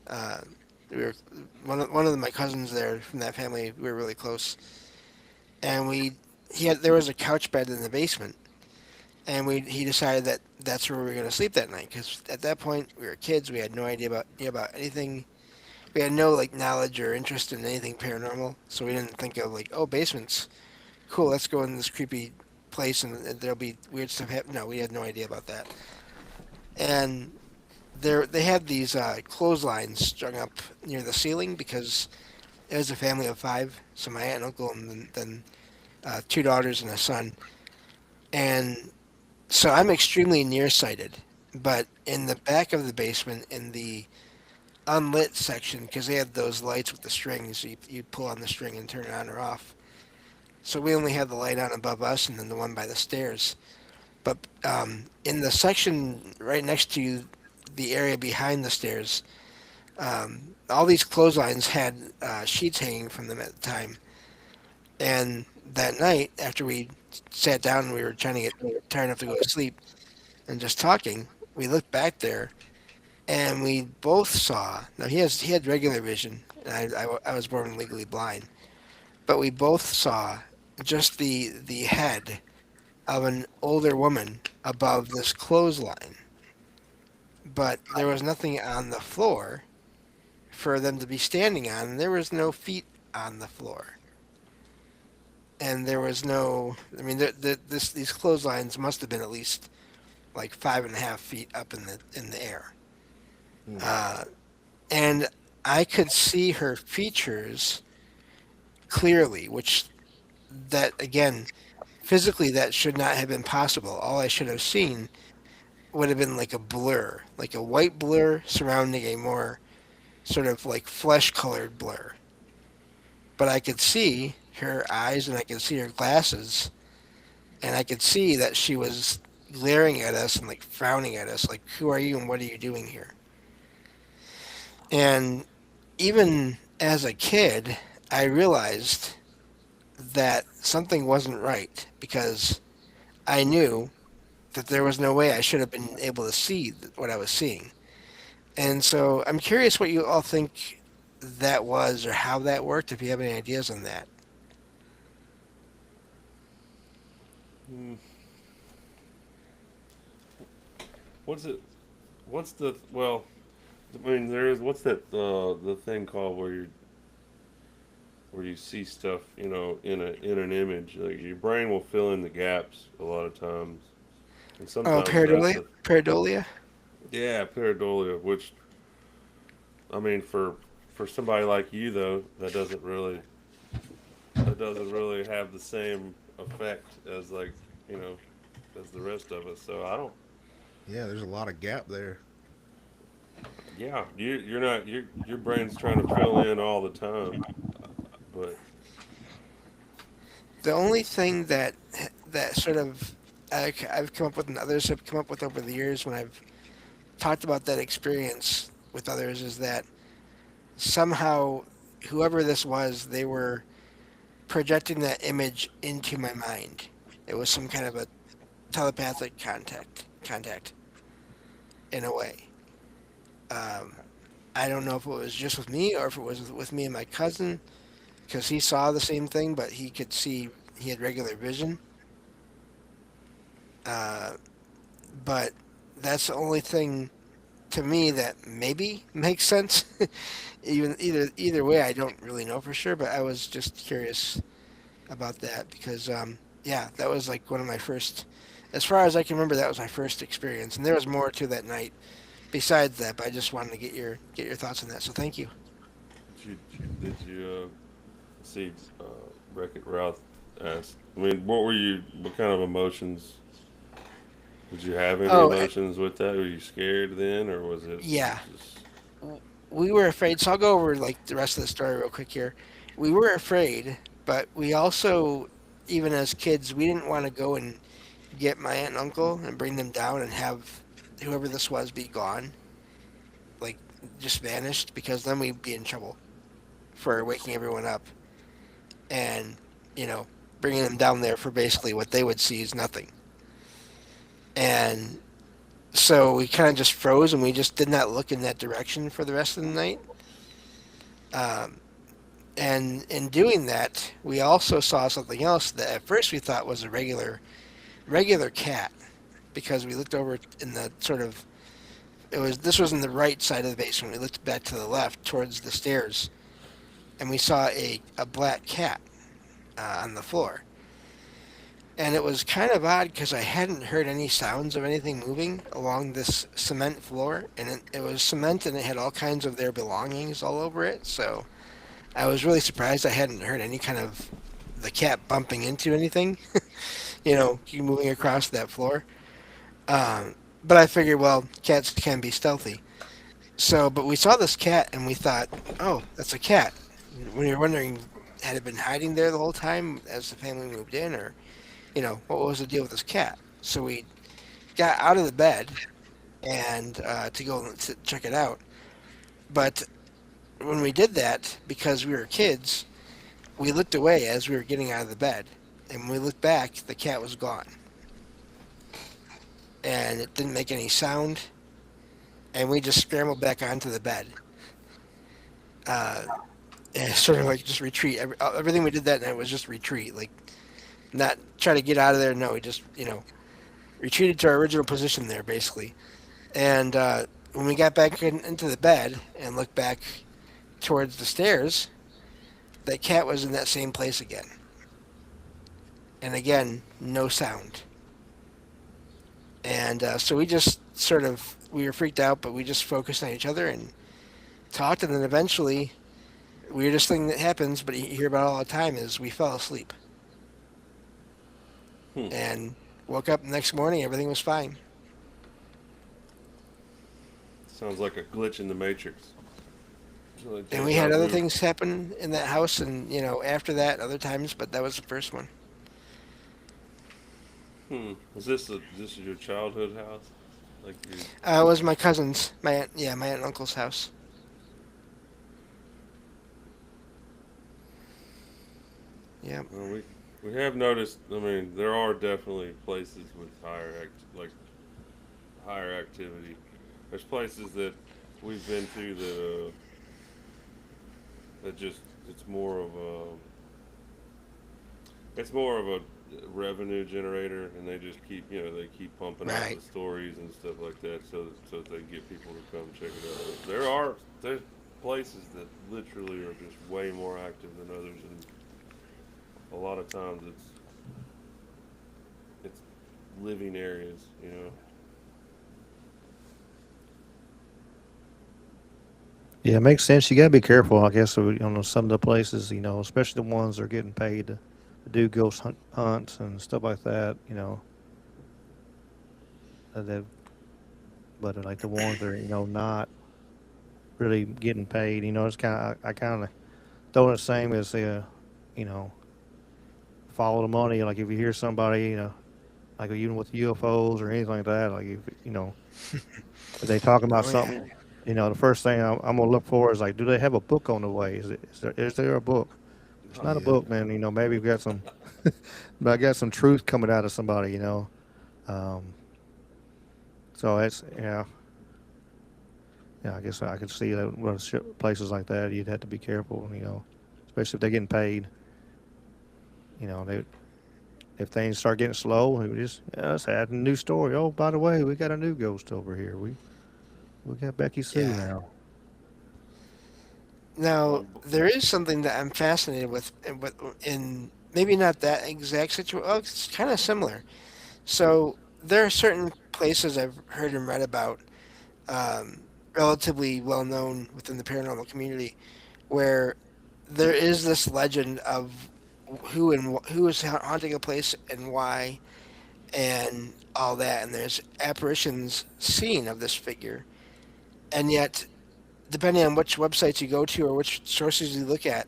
Uh, we were one of my cousins there from that family. We were really close, and there was a couch bed in the basement, and he decided that that's where we were going to sleep that night because at that point we were kids. We had no idea about anything. We had no like knowledge or interest in anything paranormal, so we didn't think of like, oh, basements, cool, let's go in this creepy place and there'll be weird stuff happen. No, we had no idea about that. And they had these clotheslines strung up near the ceiling because it was a family of five. So my aunt and uncle and then two daughters and a son. And so I'm extremely nearsighted. But in the back of the basement, in the unlit section, because they had those lights with the strings, you pull on the string and turn it on or off. So we only had the light on above us and then the one by the stairs. But in the section right next to the area behind the stairs, all these clotheslines had sheets hanging from them at the time. And that night, after we sat down and we were trying to get tired enough to go to sleep and just talking, we looked back there and we both saw. Now he had regular vision, and I was born legally blind, but we both saw just the head of an older woman above this clothesline. But there was nothing on the floor for them to be standing on, and there was no feet on the floor. And there was no, I mean, these clotheslines must have been at least like 5.5 feet up in the air. And I could see her features clearly, which that again, physically that should not have been possible. All I should have seen would have been like a blur, like a white blur surrounding a more sort of like flesh-colored blur. But I could see her eyes and I could see her glasses, and I could see that she was glaring at us and like frowning at us, like, "Who are you and what are you doing here?" And even as a kid, I realized that something wasn't right because I knew that there was no way I should have been able to see what I was seeing. And so I'm curious what you all think that was or how that worked, if you have any ideas on that. Hmm. What's it? What's the well? I mean, there is. What's that? The thing called where you see stuff, in an image. Like your brain will fill in the gaps a lot of times, and Oh, sometimes that's pareidolia? Pareidolia? yeah, pareidolia. Which I mean, for somebody like you though, that doesn't really have the same effect as like you know as the rest of us. So I don't. Yeah, there's a lot of gap there. Yeah, you're not your brain's trying to fill in all the time, but The only thing that sort of I've come up with and others have come up with over the years when I've talked about that experience with others is that somehow whoever this was, they were projecting that image into my mind. It was some kind of a telepathic contact in a way. Um, I don't know if it was just with me or if it was with me and my cousin because he saw the same thing, but he could see he had regular vision. Uh, but that's the only thing to me that maybe makes sense. Even either way, I don't really know for sure. But I was just curious about that because yeah, that was like one of my first. As far as I can remember, that was my first experience, and there was more to that night besides that. But I just wanted to get your thoughts on that. So thank you. did you see Wreck-It Ralph asked? I mean, what kind of emotions? Did you have any Oh, emotions with that? Were you scared then, or was it yeah. just We were afraid. So I'll go over like the rest of the story real quick here. We were afraid, but we also, even as kids, we didn't want to go and get my aunt and uncle and bring them down and have whoever this was be gone, like just vanished, because then we'd be in trouble for waking everyone up and you know bringing them down there for basically what they would see is nothing. And so we kind of just froze and we just did not look in that direction for the rest of the night. Um, and in doing that, we also saw something else that at first we thought was a regular cat because we looked over in the sort of this was in the right side of the basement. We looked back to the left towards the stairs, and we saw a black cat on the floor. And it was kind of odd because I hadn't heard any sounds of anything moving along this cement floor, and it was cement and it had all kinds of their belongings all over it. So I was really surprised I hadn't heard any kind of the cat bumping into anything, you moving across that floor. But I figured, well, cats can be stealthy. So, but we saw this cat and we thought, oh, that's a cat. We were wondering, had it been hiding there the whole time as the family moved in, or what was the deal with this cat? So we got out of the bed and to go to check it out. But when we did that, because we were kids, we looked away as we were getting out of the bed, and when we looked back, the cat was gone, and it didn't make any sound, and we just scrambled back onto the bed. Uh, and sort of like just retreat. Everything we did that night was just retreat, like not try to get out of there. No, we just retreated to our original position there, basically. And when we got back into the bed and looked back towards the stairs, that cat was in that same place again. And again, no sound. And so we just we were freaked out, but we just focused on each other and talked. And then eventually, weirdest thing that happens, but you hear about all the time, is we fell asleep. Hmm. And woke up the next morning, everything was fine. Sounds like a glitch in the Matrix. Like And we had deja other vu. things happen in that house, and after that, other times, but that was the first one. This is your childhood house? Like you? It was my cousin's, my aunt and uncle's house. Yeah. Well, we have noticed. I mean, there are definitely places with higher activity. There's places that we've been to that just it's more of a it's more of a revenue generator, and they just they keep pumping out Right. the stories and stuff like that, so that they can get people to come check it out. There's places that literally are just way more active than others, and a lot of times it's living areas, you know. Yeah, it makes sense. You got to be careful, I guess, some of the places, especially the ones that are getting paid to do ghost hunts and stuff like that, that, but like the ones that are, not really getting paid, it's I kind of throw it the same as, you know, follow the money. Like if you hear somebody, like even with UFOs or anything like that, like if they talking about Oh yeah. something, the first thing I'm gonna look for is like, do they have a book on the way? Is there a book? If it's Oh not a yeah. book, then maybe we've got some, but I got some truth coming out of somebody. Um, so it's yeah. I guess I could see that places like that, you'd have to be careful, especially if they're getting paid. They if things start getting slow, we just let's add a new story. Oh, by the way, we got a new ghost over here. We got Becky Sue Yeah. now. Now Um, there is something that I'm fascinated with, in maybe not that exact situation. Oh, it's kind of similar. So there are certain places I've heard and read about, relatively well known within the paranormal community, where there is this legend of who is haunting a place and why, and all that, and there's apparitions seen of this figure, and yet depending on which websites you go to or which sources you look at,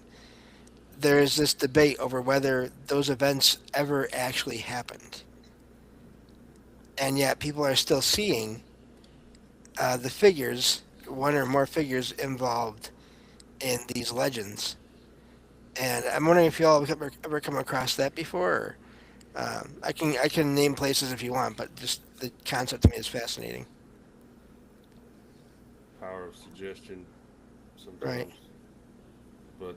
there is this debate over whether those events ever actually happened, and yet people are still seeing the figures, one or more figures involved in these legends. And I'm wondering if you all have ever come across that before. Or, I can name places if you want, but just the concept to me is fascinating. Power of suggestion Right. sometimes, but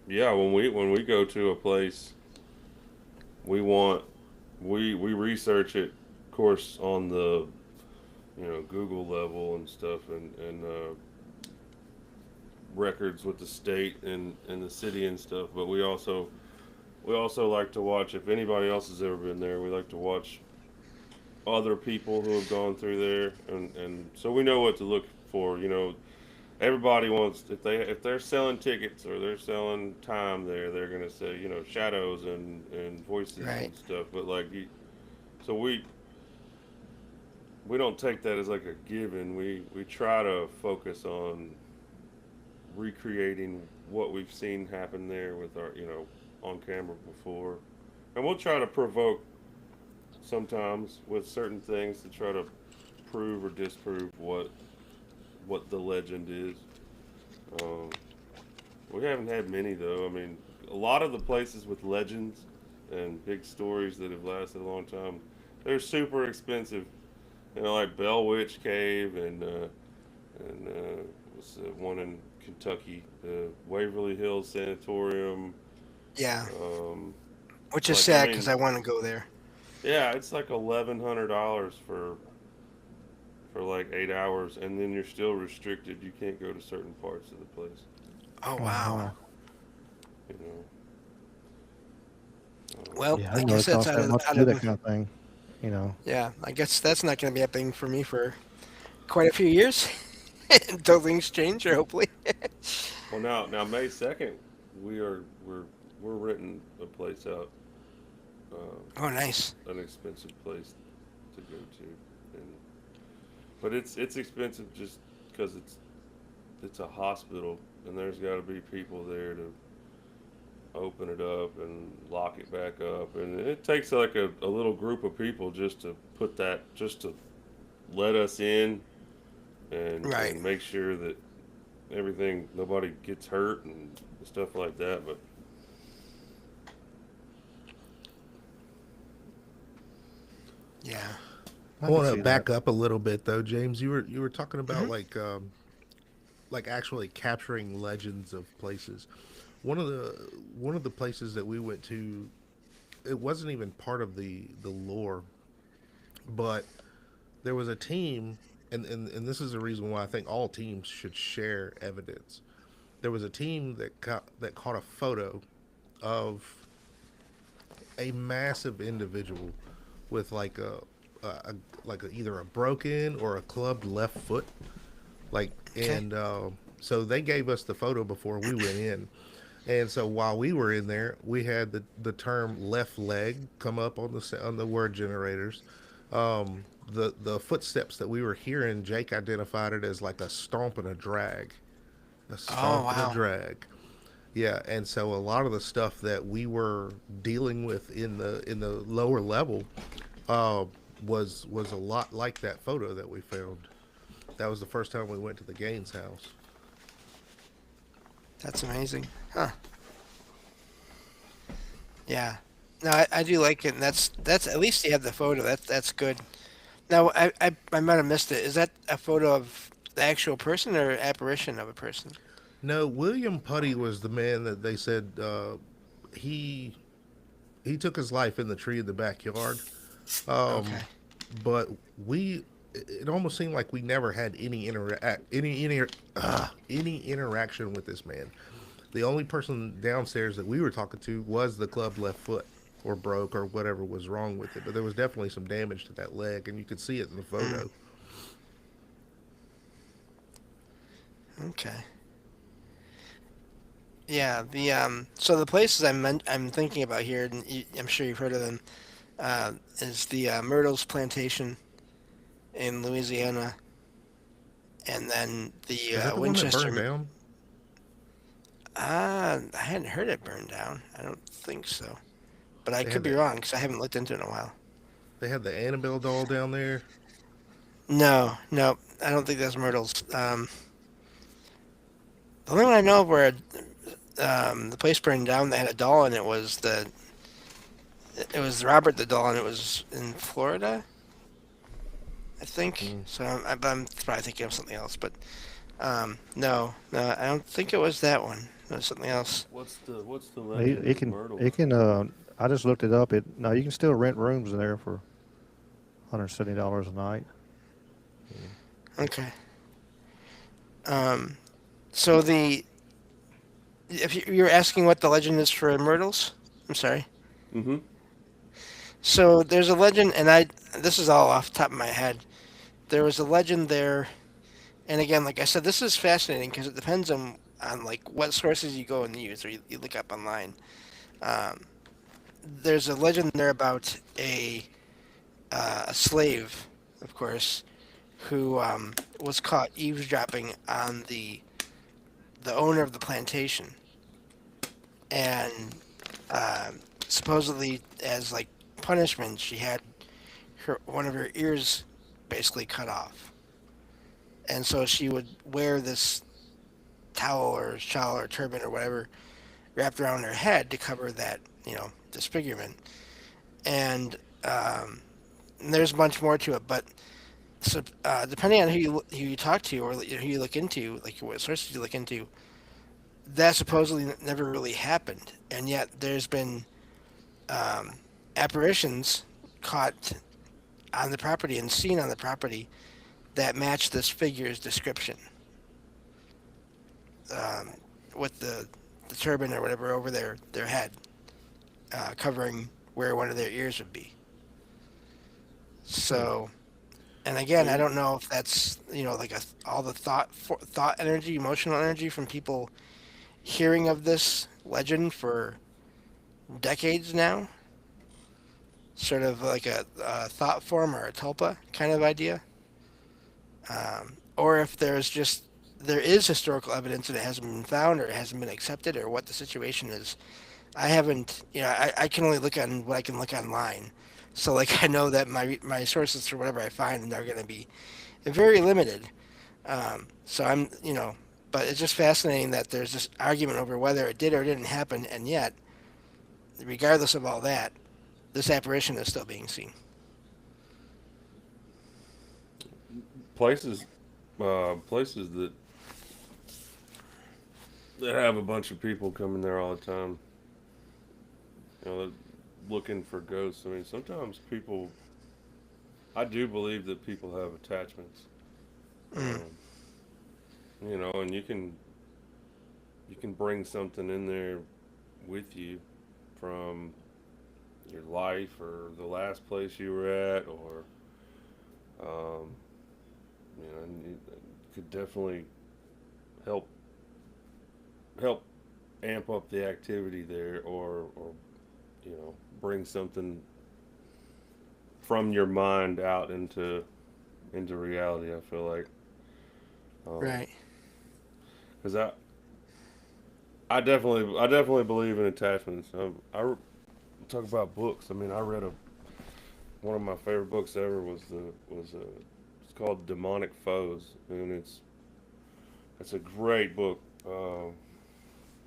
yeah, when we go to a place, we want we research it, of course, on the Google level and stuff, and records with the state and the city and stuff. But we also we also like to watch, if anybody else has ever been there, we like to watch other people who have gone through there, and so we know what to look for. Everybody wants, if they're selling tickets or they're selling time there, they're gonna say, shadows and voices Right. and stuff. But like, so we don't take that as like a given. We try to focus on recreating what we've seen happen there with our, on camera before, and we'll try to provoke sometimes with certain things to try to prove or disprove what the legend is. Um, we haven't had many though. I mean, a lot of the places with legends and big stories that have lasted a long time, they're super expensive. Like Bell Witch Cave and what's the one in Kentucky, the Waverly Hills Sanatorium. Yeah, Um, which is like I sad because mean, I want to go there. yeah, it's like $1,100 for like 8 hours, and then you're still restricted. You can't go to certain parts of the place. Oh Oh wow. wow. You know. Well, Yeah, I I didn't know guess it that's cost out that of much to out do of that kind of thing. You know. yeah. I guess that's not going to be happening for me for quite a few years until things change, or hopefully. Well, now May 2nd, we're renting a place out, Oh, nice. an expensive place to go to, and but it's expensive just because it's a hospital, and there's got to be people there to open it up and lock it back up, and it takes like a little group of people just to just to let us in Right. and make sure that nobody gets hurt and stuff like that. But Yeah. I I can want to see that. back up a little bit though, James. You were talking about Hmm. like actually capturing legends of places. One of the places that we went to, it wasn't even part of the lore, but there was a team, and this is the reason why I think all teams should share evidence. There was a team that caught a photo of a massive individual with either a broken or a clubbed left foot, like, Okay. and so they gave us the photo before we went in. And so while we were in there, we had the term left leg come up on the word generators. The footsteps that we were hearing, Jake identified it as like a stomp and a drag, a Oh stomp and a wow. drag. Yeah, and so a lot of the stuff that we were dealing with in the lower level uh, was a lot like that photo that we found. That was the first time we went to the Gaines house. That's amazing. Huh. Yeah. No, I do like it, and that's at least you have the photo. That's good. Now, I might have missed it. Is that a photo of the actual person or apparition of a person? No, William Putty was the man that they said he he took his life in the tree in the backyard. Okay. But we it almost seemed like we never had any interaction with this man. The only person downstairs that we were talking to was the club left foot or broke or whatever was wrong with it. But there was definitely some damage to that leg, and you could see it in the Mm, photo. okay. Yeah. So the places I'm thinking about here, and I'm sure you've heard of them, is the Myrtles Plantation in Louisiana, and then the Is that the one that burned Winchester. down? I hadn't heard it burned down. I don't think so, but I They could had be the wrong because I haven't looked into it in a while. they had the Annabelle doll down there. No, no, I don't think that's Myrtles. The only one I know of where the place burned down that had a doll and it was Robert the doll and it was in Florida, I think. Mm. So I'm probably thinking of something else, but no, no, I don't think it was that one. It was something else. what's the It, legend it of can Myrtle? it can I just looked it up. No, you can still rent rooms there for $170 a night. Okay. So if you're asking what the legend is for Myrtles, I'm sorry. Mm-hmm. So there's a legend, and this is all off the top of my head. There was a legend there, and again, like I said, this is fascinating because it depends on like what sources you go and use or you look up online. Um, there's a legend there about a slave, of course, who was caught eavesdropping on the owner of the plantation, and supposedly as like punishment, she had one of her ears basically cut off, and so she would wear this towel or shawl or turban or whatever wrapped around her head to cover that disfigurement. And there's much more to it, but so depending on who you talk to or who you look into, like what sources you look into, that supposedly never really happened, and yet there's been um, apparitions caught on the property and seen on the property that match this figure's description, um, with the turban or whatever over their head, covering where one of their ears would be. So, and again, I Well, don't know if that's like all the thought energy, emotional energy from people hearing of this legend for decades now, sort of like a thought form or a tulpa kind of idea, or if there is historical evidence and it hasn't been found or it hasn't been accepted or what the situation is. I haven't, I can only look on what I can look online. So like I know that my sources for whatever I find are going to be very limited. So but it's just fascinating that there's this argument over whether it did or didn't happen, and yet, regardless of all that, this apparition is still being seen. places, places that have a bunch of people coming there all the time. Looking for ghosts. I mean, sometimes people. I do believe that people have attachments. Mm, And you can bring something in there with you from your life or the last place you were at, or um, and it could definitely help help amp up the activity there, or bring something from your mind out into reality. I feel like, right. because I definitely believe in attachments. Talk about books. I mean, I read one of my favorite books ever it's called Demonic Foes, and it's a great book,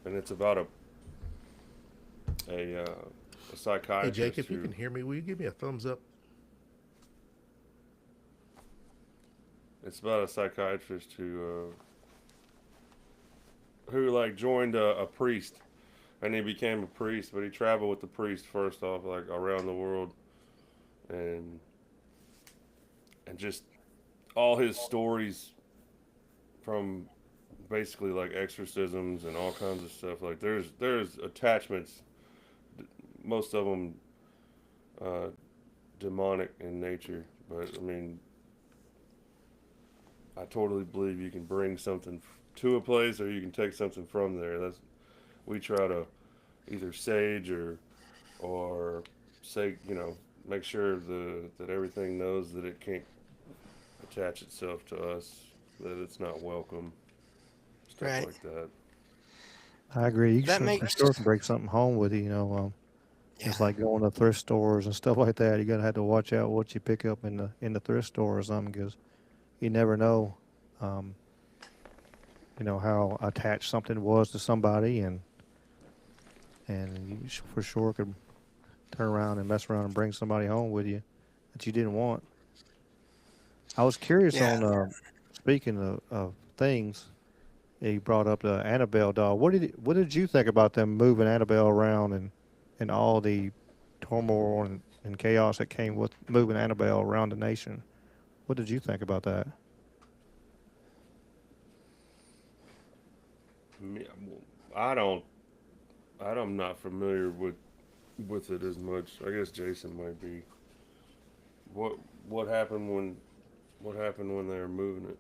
and it's about a, uh, a Hey, Jake, psychiatrist if you who can hear me, will you give me a thumbs up? it's about a psychiatrist who like joined a priest, and he became a priest, but he traveled with the priest first off, like around the world, and just all his stories from basically like exorcisms and all kinds of stuff. Like there's attachments, most of them uh, demonic in nature. But I mean, I totally believe you can bring something to a place, or you can take something from there. We try to either sage or say, make sure that everything knows that it can't attach itself to us, that it's not welcome, stuff Right. like that. I agree. You That can for makes sure can bring something home with you. yeah. It's like going to thrift stores and stuff like that. You're gonna have to watch out what you pick up in the thrift store or something, because you never know, um, how attached something was to somebody, and you for sure could turn around and mess around and bring somebody home with you that you didn't want. I was curious Yeah. on speaking of things. You brought up the Annabelle doll. What did you think about them moving Annabelle around and all the turmoil and chaos that came with moving Annabelle around the nation? What did you think about that? Me- I don't. I'm not familiar with with it as much. I guess Jason might be. What what happened when what happened when they were moving it?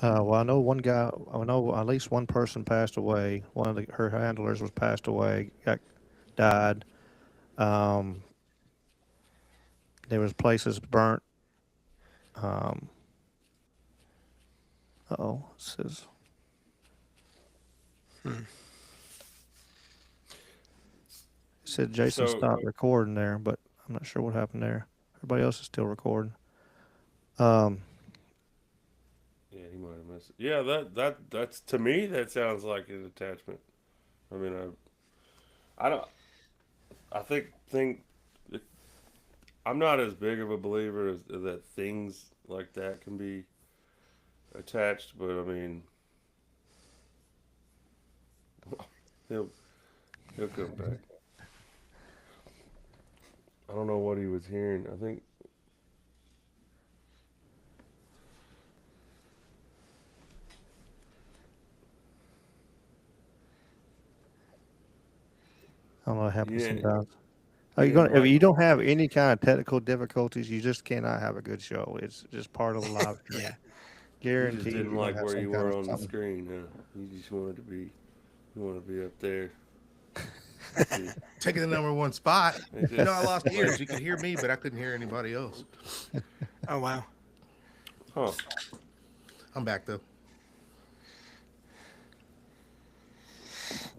Well, I know one guy. I know at least one person passed away. One of her handlers was passed away. Died. Um, there was places burnt. Um, oh, it says it said Jason So stopped recording there, but I'm not sure what happened there. Everybody else is still recording. Um, yeah, he might have missed it. Yeah, that's to me that sounds like an attachment. I mean, I don't. I think I'm not as big of a believer as that things like that can be attached, but I mean, he'll he'll come back. I don't know what he was hearing. I think I don't know what happens yeah, sometimes. Are he you didn't going? If like. you don't have any kind of technical difficulties, you just cannot have a good show. It's just part of the live Yeah. stream. You just Guaranteed, didn't you're gonna like have where some you kind were of on the something. screen. Huh? You want to be up there. See, Taking the number one spot. it You know, I just lost like, ears. You could hear me, but I couldn't hear anybody else. Oh wow. huh? I'm back though.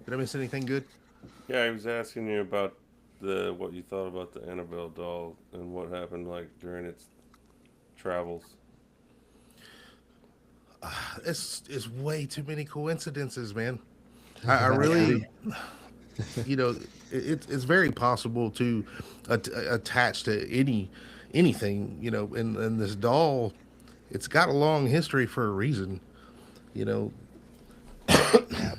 Did I miss anything good? Yeah, I was asking you about the what you thought about the Annabelle doll and what happened like during its travels. It's way too many coincidences, man. I Yeah. really, you know, it's very possible to attach to anything, you know, and this doll, it's got a long history for a reason, you know, Yeah.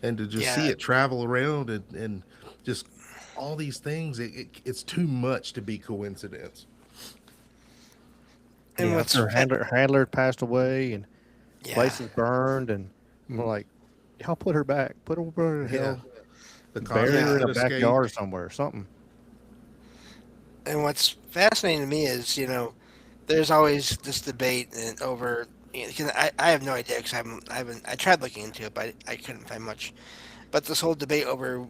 and to just see Yeah. it travel around and just all these things, it's too much to be coincidence. And Yeah, what's after fa- handler passed away and yeah. places burned, and I'm like, y'all put her back, put her where the Yeah, hell, the bury contents her Yeah. in a that escaped. backyard somewhere, something. And what's fascinating to me is, there's always this debate and over. Cause I have no idea because I tried looking into it, but I couldn't find much. But this whole debate over,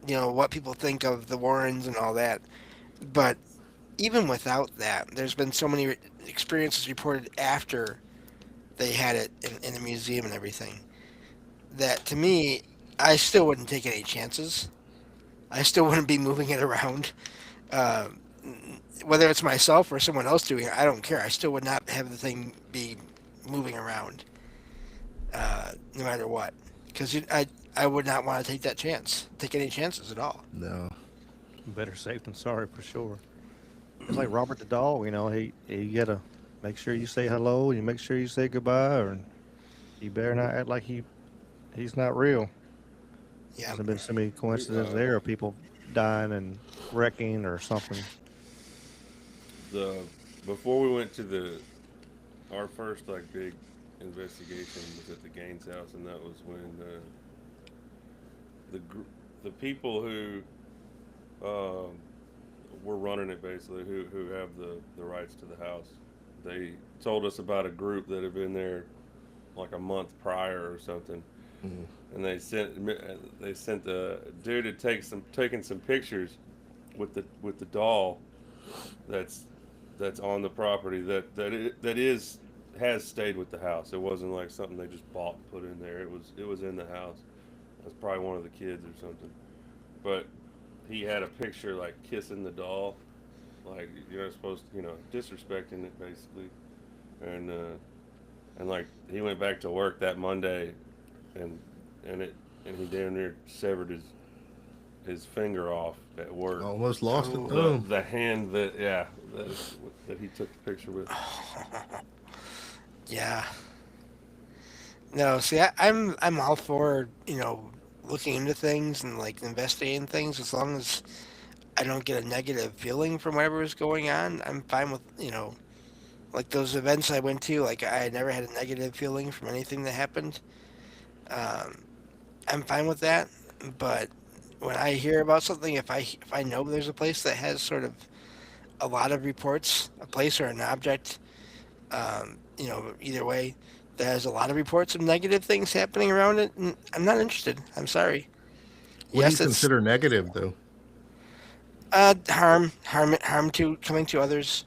what people think of the Warrens and all that. But even without that, there's been so many experiences reported after they had it in the museum and everything that to me, I still wouldn't take any chances. I still wouldn't be moving it around. Uh, Whether it's myself or someone else doing it, I don't care. I still would not have the thing be moving around, no matter what, because I would not want to take that chance, take any chances at all. No, Better safe than sorry for sure. It's like Robert the dog, he gotta make sure you say hello, you make sure you say goodbye, or you better not act like he's not real. Yeah, There's been so many coincidences Uh, there of people dying and wrecking or something. the before we went to the our first like big investigation was at the Gaines house, and that was when the the people who um, were running it basically, who have the rights to the house, they told us about a group that had been there like a month prior or something, and they sent the dude to taking some pictures with the doll that's that's on the property that is has stayed with the house. It wasn't like something they just bought and put in there. It was in the house. That's probably one of the kids or something. But he had a picture like kissing the doll, like you're not supposed to, disrespecting it basically, and like he went back to work that Monday, and and it and he damn near severed his finger off at work. almost lost it. oh, The hand that yeah that he took the picture with. yeah. No, see, I'm all for looking into things and like investigating things as long as I don't get a negative feeling from whatever is going on. I'm fine with like those events I went to. Like I never had a negative feeling from anything that happened. Um, I'm fine with that, but when I hear about something, if I know there's a place that has sort of a lot of reports, a place or an object, either way, that has a lot of reports of negative things happening around it, I'm not interested. I'm sorry. What do you Yes, it's consider negative, though? harm to coming to others.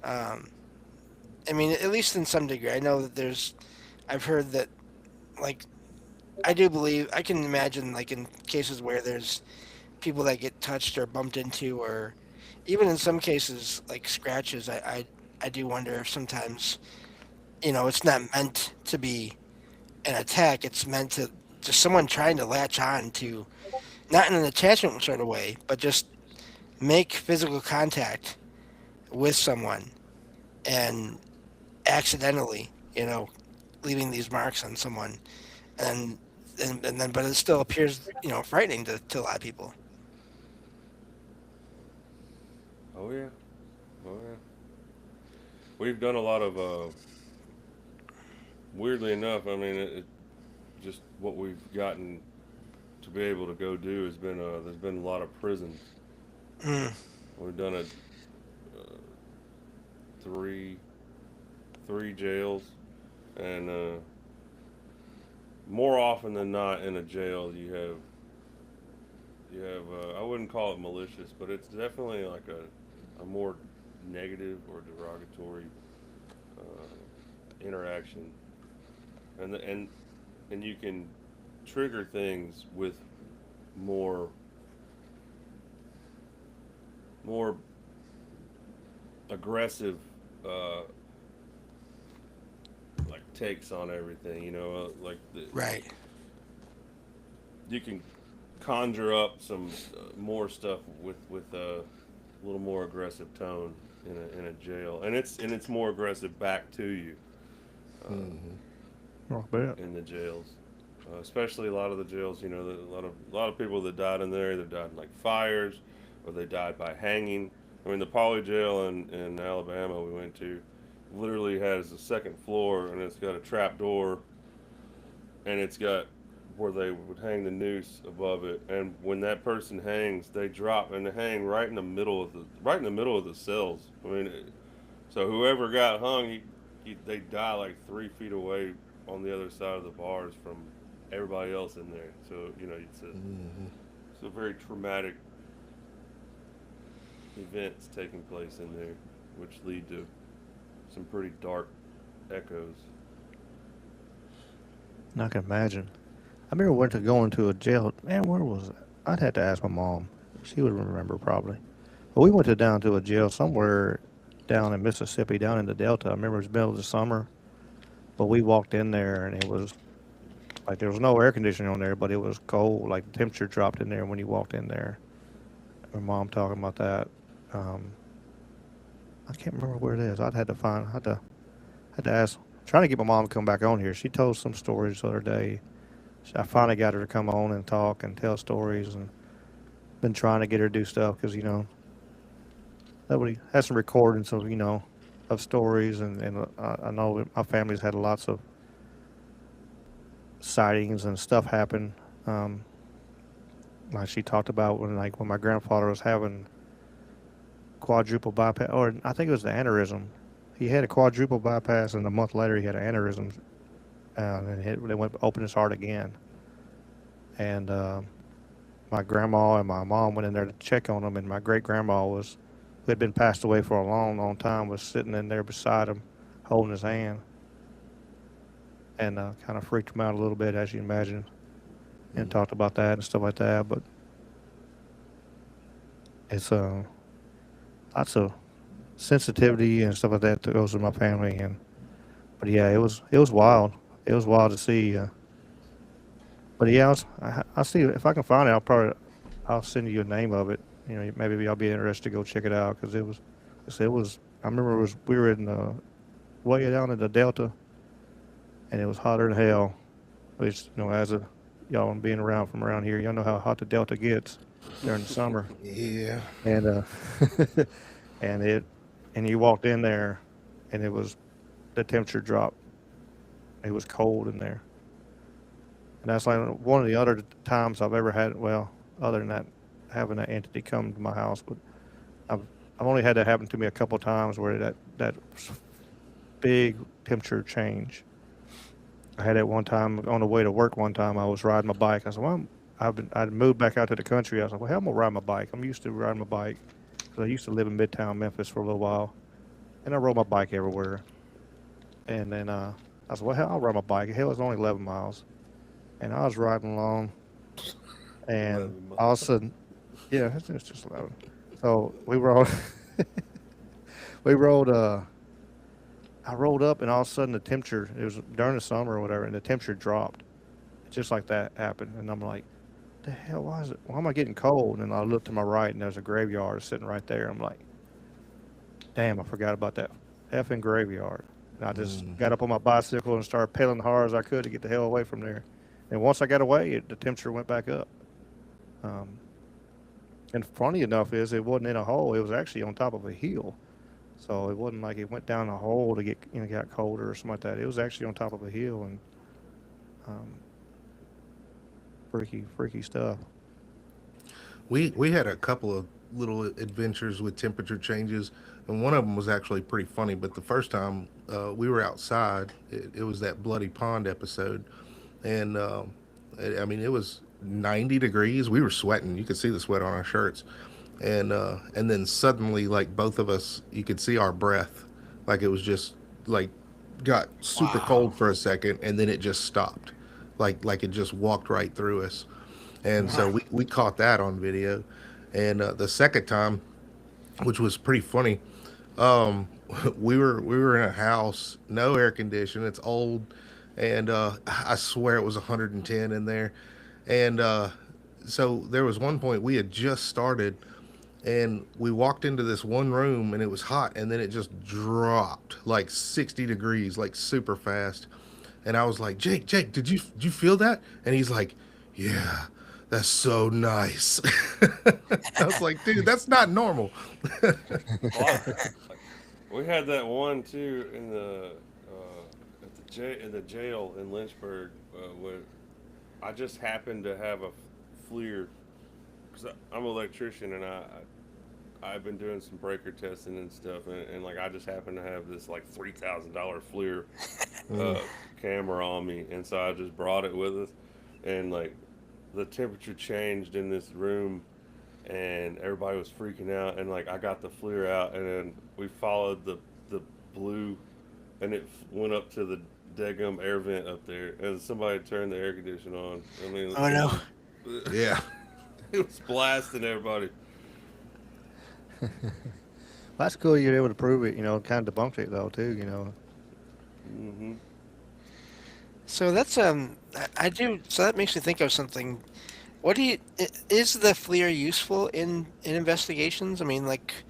Um, I mean, at least in some degree. I know that I've heard that, like, I do believe, I can imagine, like, in cases where there's people that get touched or bumped into, or even in some cases, like scratches, I do wonder if sometimes, it's not meant to be an attack. It's meant to just someone trying to latch on to, not in an attachment sort of way, but just make physical contact with someone and accidentally, leaving these marks on someone, and and then but it still appears, frightening to a lot of people. Oh yeah, oh yeah. We've done a lot of. Weirdly enough, I mean, just what we've gotten to be able to go do has been. There's been a lot of prisons. Mm, We've done three three jails, and more often than not in a jail you have I wouldn't call it malicious, but it's definitely like a more negative or derogatory interaction, and and you can trigger things with more more aggressive uh, like takes on everything. right. You can conjure up some more stuff with a little more aggressive tone in a jail, and it's more aggressive back to you Hmm. Oh, I bet. in the jails. Especially a lot of the jails, a lot of people that died in there either died in like fires or they died by hanging. I mean, the Poly jail in Alabama we went to literally has a second floor and it's got a trap door and it's got where they would hang the noose above it. And when that person hangs, they drop and they hang right in the middle of the cells. I mean, so whoever got hung, they die like 3 feet away on the other side of the bars from everybody else in there. So Hmm. it's a very traumatic events taking place in there, which lead to some pretty dark echoes. I can imagine. I remember went to going to a jail. Man, where was it? I'd have to ask my mom. She would remember probably. But we went down to a jail somewhere down in Mississippi, down in the Delta. I remember it was middle of the summer, but we walked in there and it was like there was no air conditioning on there, but it was cold. Like the temperature dropped in there when you walked in there. My mom talking about that. Um, I can't remember where it is. Had to ask. Trying to get my mom to come back on here. She told some stories the other day. I finally got her to come on and talk and tell stories, and been trying to get her to do stuff because nobody has some recordings of of stories, and I know my family's had lots of sightings and stuff happen. Um, like she talked about when my grandfather was having quadruple bypass, or I think it was the aneurysm. He had a quadruple bypass, and a month later he had an aneurysm, and they went to open his heart again. And my grandma and my mom went in there to check on him, and my great grandma who had been passed away for a long, long time, was sitting in there beside him, holding his hand, and kind of freaked him out a little bit, as you imagine, and talked about that and stuff like that. But it's lots of sensitivity and stuff like that goes with my family, and but yeah, it was wild. It was wild to see. But yeah, I'll see if I can find it. I'll send you a name of it. Maybe I'll be interested to go check it out because it was. I remember we were in way down in the Delta, and it was hotter than hell. Which as a y'all being around from around here, y'all know how hot the Delta gets during the summer, Yeah. and and it and you walked in there, and the temperature dropped. It was cold in there. And that's like one of the other times I've ever had. Well, other than that, having that entity come to my house. But I've I've only had that happen to me a couple times where that big temperature change. I had it one time on the way to work. One time I was riding my bike. I said, "Well, I'd moved back out to the country." I was like, "Well, hell, I'm gonna ride my bike. I'm used to riding my bike because I used to live in Midtown Memphis for a little while, and I rode my bike everywhere." And then I said, "Well, hell, I'll ride my bike. Hell, it's only 11 miles." And I was riding along, and 11 all of miles. a sudden, yeah, it's just 11. So we rode, we rode. I rolled up, and all of a sudden the temperature. It was during the summer or whatever, and the temperature dropped, just like that happened. And I'm like, "The hell? Why is it? Why am I getting cold?" And I looked to my right, and there's a graveyard sitting right there. I'm like, "Damn, I forgot about that effing graveyard." And I just got up on my bicycle and started pedaling as hard as I could to get the hell away from there. And once I got away, the temperature went back up. Um, and funny enough is it wasn't in a hole; it was actually on top of a hill. So it wasn't like it went down a hole to get got colder or something like that. It was actually on top of a hill, and um, freaky stuff. We had a couple of little adventures with temperature changes, and one of them was actually pretty funny. But the first time we were outside, it was that bloody pond episode, and I mean it was 90 degrees. We were sweating. You could see the sweat on our shirts, and then suddenly, like both of us, you could see our breath, like it was just like got super cold for a second, and then it just stopped, like it just walked right through us. And so we caught that on video. And the second time, which was pretty funny, um, we were in a house, no air condition. It's old, and I swear it was 110 in there. And so there was one point we had just started, and we walked into this one room, and it was hot, and then it just dropped like 60 degrees, like super fast. And I was like, Jake, did you feel that? And he's like, yeah, that's so nice. I was like, dude, that's not normal. Well, we had that one too in the at the in the jail in Lynchburg where I just happened to have a FLIR because I'm an electrician and I've been doing some breaker testing and stuff and like I just happened to have this like $3,000 FLIR uh, camera on me and so I just brought it with us and like the temperature changed in this room and everybody was freaking out and like I got the FLIR out and then we followed the blue and it went up to the degum air vent up there and somebody turned the air conditioner on. I mean, Oh no. Yeah. it was blasting everybody. That's cool. You're able to prove it. Kind of debunked it though too. Hmm. So that's I do. So that makes me think of something. What do you is the FLIR useful in investigations? I mean, like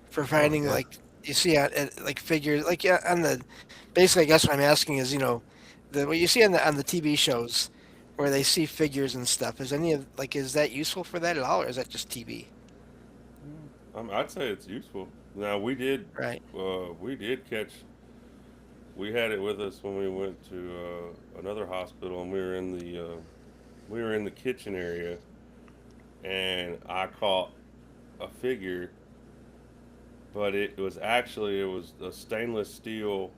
for Oh finding yeah. like you see like figures like yeah, on the basically I guess what I'm asking is the what you see on the TV shows where they see figures and stuff. Is any of like is that useful for that at all, or is that just TV? I'd say it's useful. Now Right. we did catch. We had it with us when we went to another hospital, and we were in the kitchen area, and I caught a figure, but it was a stainless steel.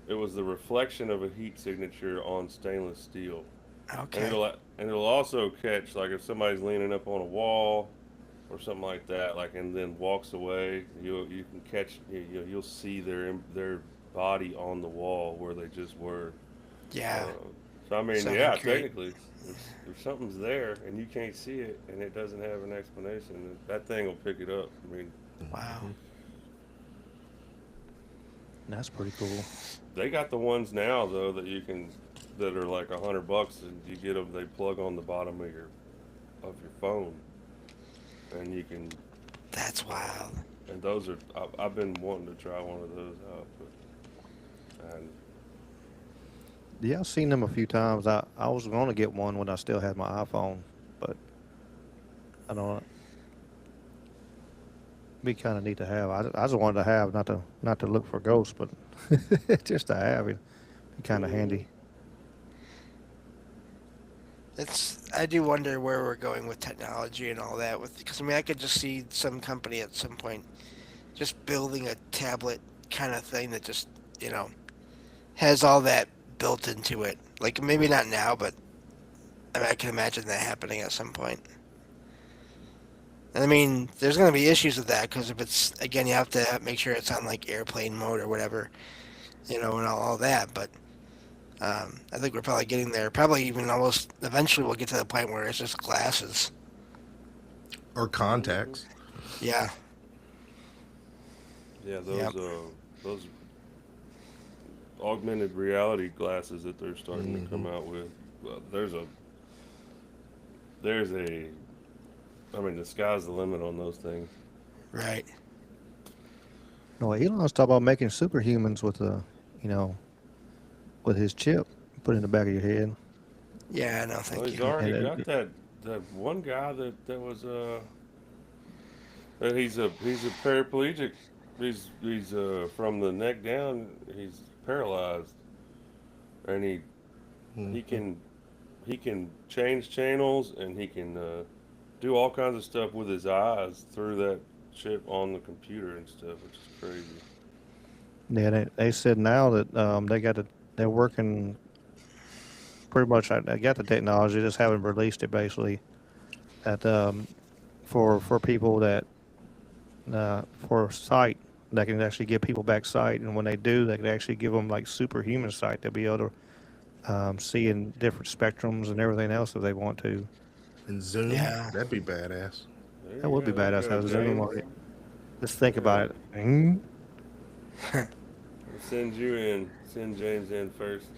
It was the reflection of a heat signature on stainless steel, and Okay. it'll also catch like if somebody's leaning up on a wall or something like that, like and then walks away, you can catch you'll see their body on the wall where they just were. Yeah. So I mean, Something yeah, great. technically, if something's there and you can't see it and it doesn't have an explanation, that thing will pick it up. I mean, Wow. That's pretty cool. they got the ones now though that are like $100 and you get them. They plug on the bottom of your phone and you can. That's wild. And those are I've been wanting to try one of those out, and Yeah, I've seen them a few times. I was going to get one when I still had my iPhone, but I don't know. Be kind of neat to have. I just wanted to have, not to look for ghosts, but just to have it. Be kind of mm, handy. I do wonder where we're going with technology and all that. With because I mean, I could just see some company at some point just building a tablet kind of thing that just you know has all that built into it. Like maybe not now, but I mean, I can imagine that happening at some point. And I mean, there's going to be issues with that because if it's again, you have to make sure it's on like airplane mode or whatever, and all that. But I think we're probably getting there. Probably even almost eventually we'll get to the point where it's just glasses. Or Hmm. contacts. Yeah, Yeah, yep, those augmented reality glasses that they're starting to Hmm. come out with. Well, there's a I mean, the sky's the limit on those things. right. No, Elon's talking about making superhumans with you know, with his chip put in the back of your head. Yeah, no, Well, thank he's you. already And got that one guy that was that he's a paraplegic. He's from the neck down. He's paralyzed, and he Hmm. he can change channels, and he can do all kinds of stuff with his eyes through that chip on the computer and stuff, which is crazy. yeah, they said now that they're working pretty much. I got the technology, just haven't released it basically. That for people that for sight, that can actually give people back sight, and when they do, they can actually give them like superhuman sight. They'll be able to see in different spectrums and everything else if they want to. And Zoom. Yeah, That'd be badass. There That you would be go. There you badass. go, Have a Zoom James. on it. Just think Yeah, about it. Mm, we'll send you in. Send James in first.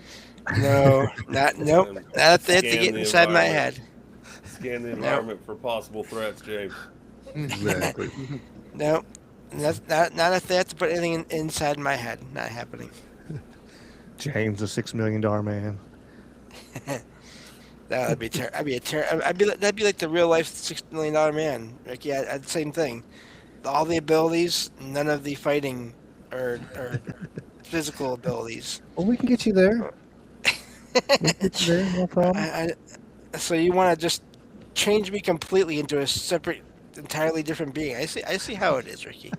no, not Let nope. him Not they have to scan get the inside my environment. head. Scan the Nope, environment for possible threats, James. Exactly. nope. That's not if they have to put anything inside my head. Not happening. James, the $6 million man. That'd be I'd be a I'd be that'd be like the real life $6 million man. Like yeah, same thing. All the abilities, none of the fighting or physical abilities. Well, we can get you there. We can get you there. No problem. I, so you want to just change me completely into a separate, entirely different being? I see how it is, Ricky.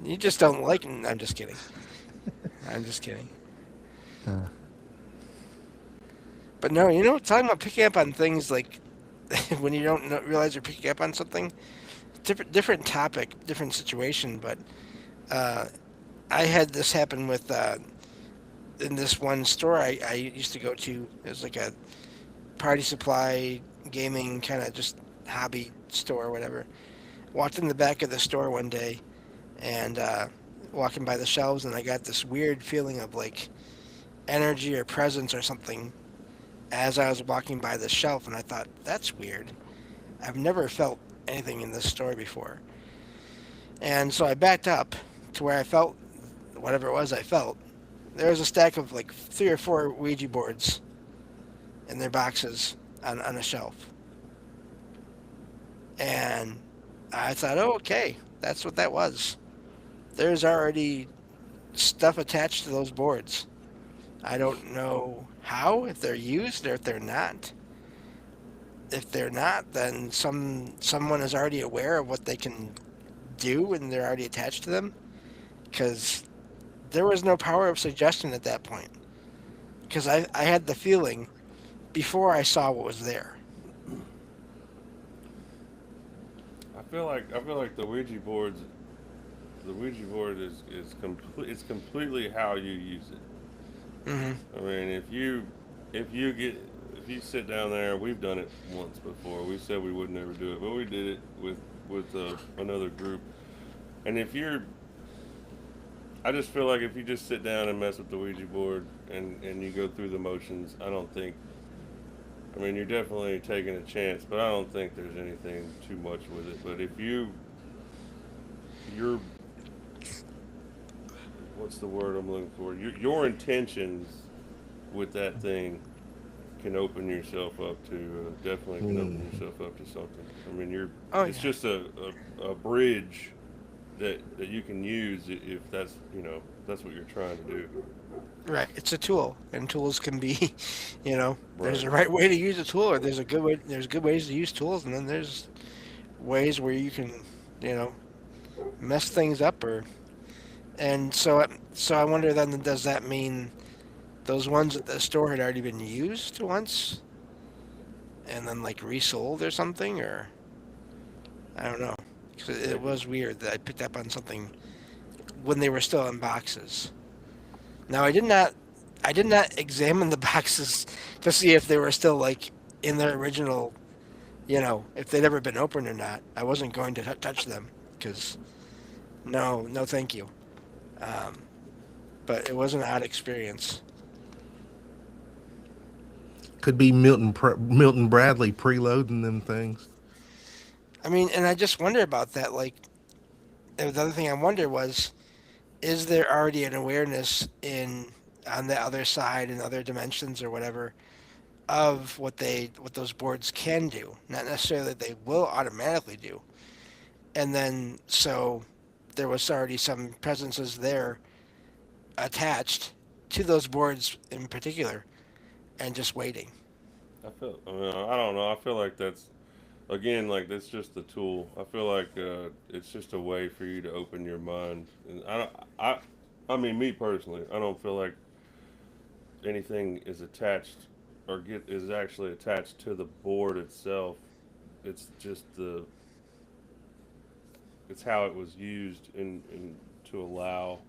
You just don't like. I'm just kidding. I'm just kidding. Uh, But no, talking about picking up on things like when you don't realize you're picking up on something. Different topic, different situation. But uh, I had this happen with in this one store I used to go to. It was like a party supply, gaming kind of just hobby store, or whatever. Walked in the back of the store one day and walking by the shelves, and I got this weird feeling of like energy or presence or something as I was walking by the shelf, and I thought that's weird. I've never felt anything in this store before, and so I backed up to where I felt whatever it was I felt. There was a stack of like 3 or 4 Ouija boards in their boxes on a shelf, and I thought, oh, okay, that's what that was. There's already stuff attached to those boards. I don't know how, if they're used or if they're not. If they're not, then someone is already aware of what they can do and they're already attached to them. Because there was no power of suggestion at that point. Because I had the feeling before I saw what was there. I feel like the Ouija board is complete. It's completely how you use it. Hmm. I mean, if you sit down there, we've done it once before. We said we would never do it, but we did it with another group. And if you're, I just feel like if you just sit down and mess with the Ouija board and you go through the motions, I don't think. I mean, you're definitely taking a chance, but I don't think there's anything too much with it. But if you're, what's the word I'm looking for? Your intentions with that thing can open yourself up to definitely can open Hmm. yourself up to something. I mean, you're Oh it's yeah. just a bridge that you can use if that's that's what you're trying to do. Right. It's a tool, and tools can be, there's Right. a right way to use a tool, or there's a good way. There's good ways to use tools, and then there's ways where you can, you know, mess things up, or and so I wonder then, does that mean those ones at the store had already been used once and then like resold or something, or I don't know. 'Cause it Maybe. was weird that I picked up on something when they were still in boxes. Now I did not examine the boxes to see if they were still like in their original, if they'd ever been opened or not. I wasn't going to touch them because no, no, thank you. Um, but it was an odd experience. Could be Milton Bradley preloading them things. I mean, and I just wonder about that. Like, the other thing I wonder was, is there already an awareness in on the other side and other dimensions or whatever of what those boards can do, not necessarily that they will automatically do. And then so there was already some presences there attached to those boards in particular and just waiting. I mean, I don't know. I feel like that's again, like that's just the tool. I feel like it's just a way for you to open your mind. And I mean, me personally, I don't feel like anything is attached or get is actually attached to the board itself. It's just it's how it was used in to allow.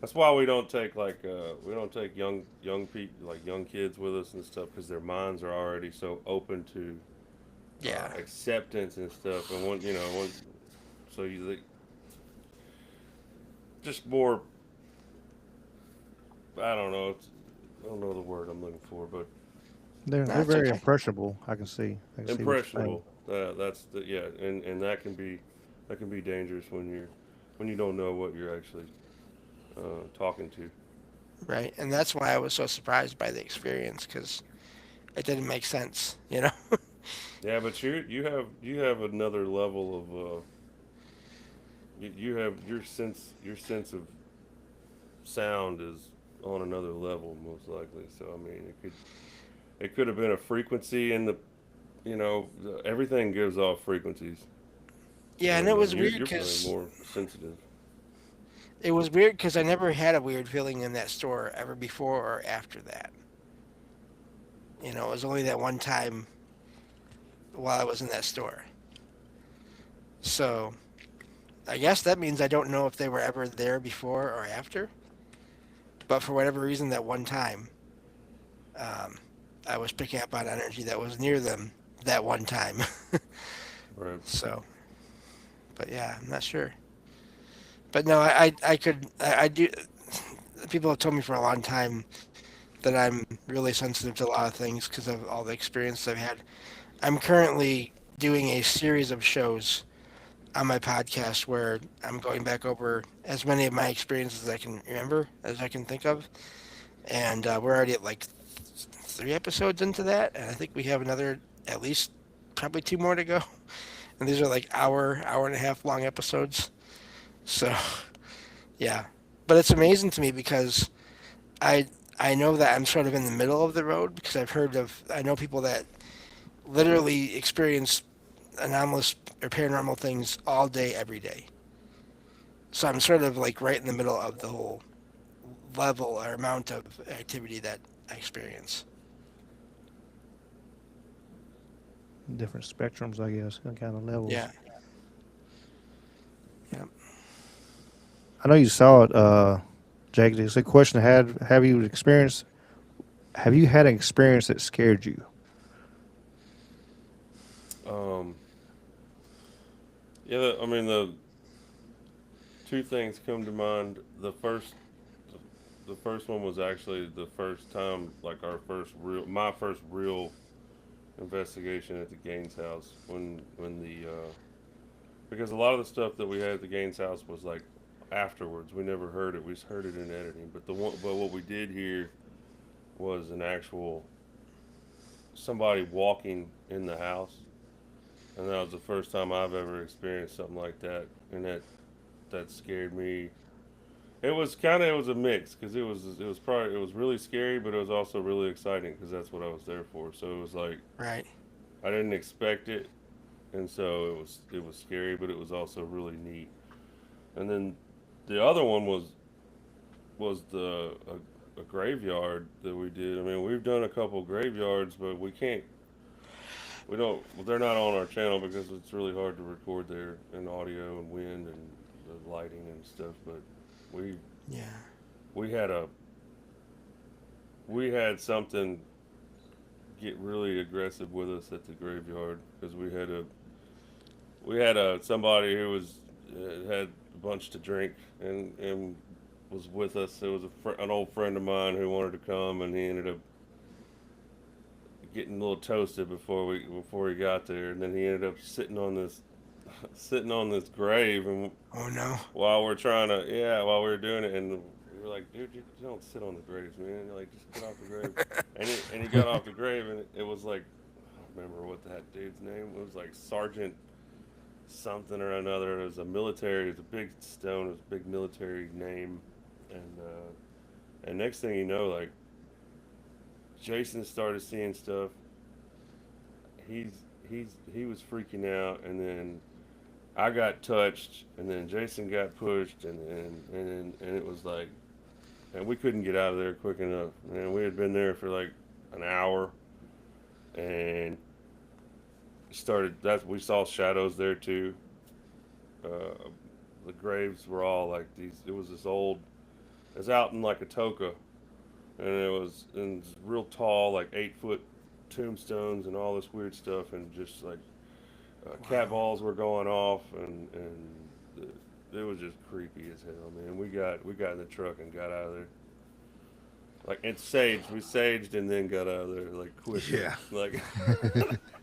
That's why we don't take we don't take young people like young kids with us and stuff because their minds are already so open to Yeah. acceptance and stuff. And so just more. I don't know. I don't know the word I'm looking for, but They're That's very okay. impressionable. I can see what you're saying. impressionable. That's the yeah, and that can be dangerous when you don't know what you're actually talking to. Right. And that's why I was so surprised by the experience because it didn't make sense. Yeah, but you have another level of you have your sense of sound is on another level most likely. So I mean, it could have been a frequency in the everything gives off frequencies, Yeah, and and it was weird you're probably because more sensitive. I never had a weird feeling in that store ever before or after that. It was only that one time while I was in that store. So I guess that means I don't know if they were ever there before or after. But for whatever reason, that one time, um, I was picking up on energy that was near them that one time. Right. So, but yeah, I'm not sure. But no, I do. People have told me for a long time that I'm really sensitive to a lot of things because of all the experience I've had. I'm currently doing a series of shows on my podcast where I'm going back over as many of my experiences as I can remember, as I can think of. And we're already at like 3 episodes into that. And I think we have another, at least probably two more to go. And these are like hour and a half long episodes. So, yeah. But it's amazing to me because I I know that I'm sort of in the middle of the road because I know people that literally experience anomalous or paranormal things all day, every day. So I'm sort of like right in the middle of the whole level or amount of activity that I experience. Different spectrums, I guess, and kind of levels. Yeah. Yeah. I know you saw it, Jake. It's a question I had. Have you had an experience that scared you? Um, yeah, I mean the two things come to mind. The first one was actually the first time, like my first real investigation at the Gaines house when the because a lot of the stuff that we had at the Gaines house was like afterwards. We never heard it. We just heard it in editing. But what we did hear was an actual somebody walking in the house, and that was the first time I've ever experienced something like that, and that scared me it was a mix because it was really scary, but it was also really exciting because that's what I was there for. So it was like Right. I didn't expect it, and so it was scary, but it was also really neat. And then the other one was a graveyard that we did. I mean, we've done a couple graveyards, but we don't. They're not on our channel because it's really hard to record there in audio and wind and the lighting and stuff. But we Yeah. we had a we had something get really aggressive with us at the graveyard because we had a somebody who was had a bunch to drink and was with us. It was an old friend of mine who wanted to come, and he ended up getting a little toasted before he got there, and then he ended up sitting on this grave, and Oh no. while we were doing it, and we were like, dude, you don't sit on the graves, man. Like, just get off the grave. And he got off the grave, and it was like, I don't remember what that dude's name was. Like Sergeant something or another. It was a big stone. It was a big military name, and next thing you know, like Jason started seeing stuff. He was freaking out, and then I got touched, and then Jason got pushed, and it was like, and we couldn't get out of there quick enough. And we had been there for like an hour, and started that we saw shadows there too. Uh, the graves were all like these. It was this old. It was out in like a toka, and it was real tall, like 8 foot tombstones and all this weird stuff, and just like cat Wow. balls were going off, it was just creepy as hell, man. We got in the truck and got out of there. Like it saged, we saged and then got out of there like quickly. Yeah. Like,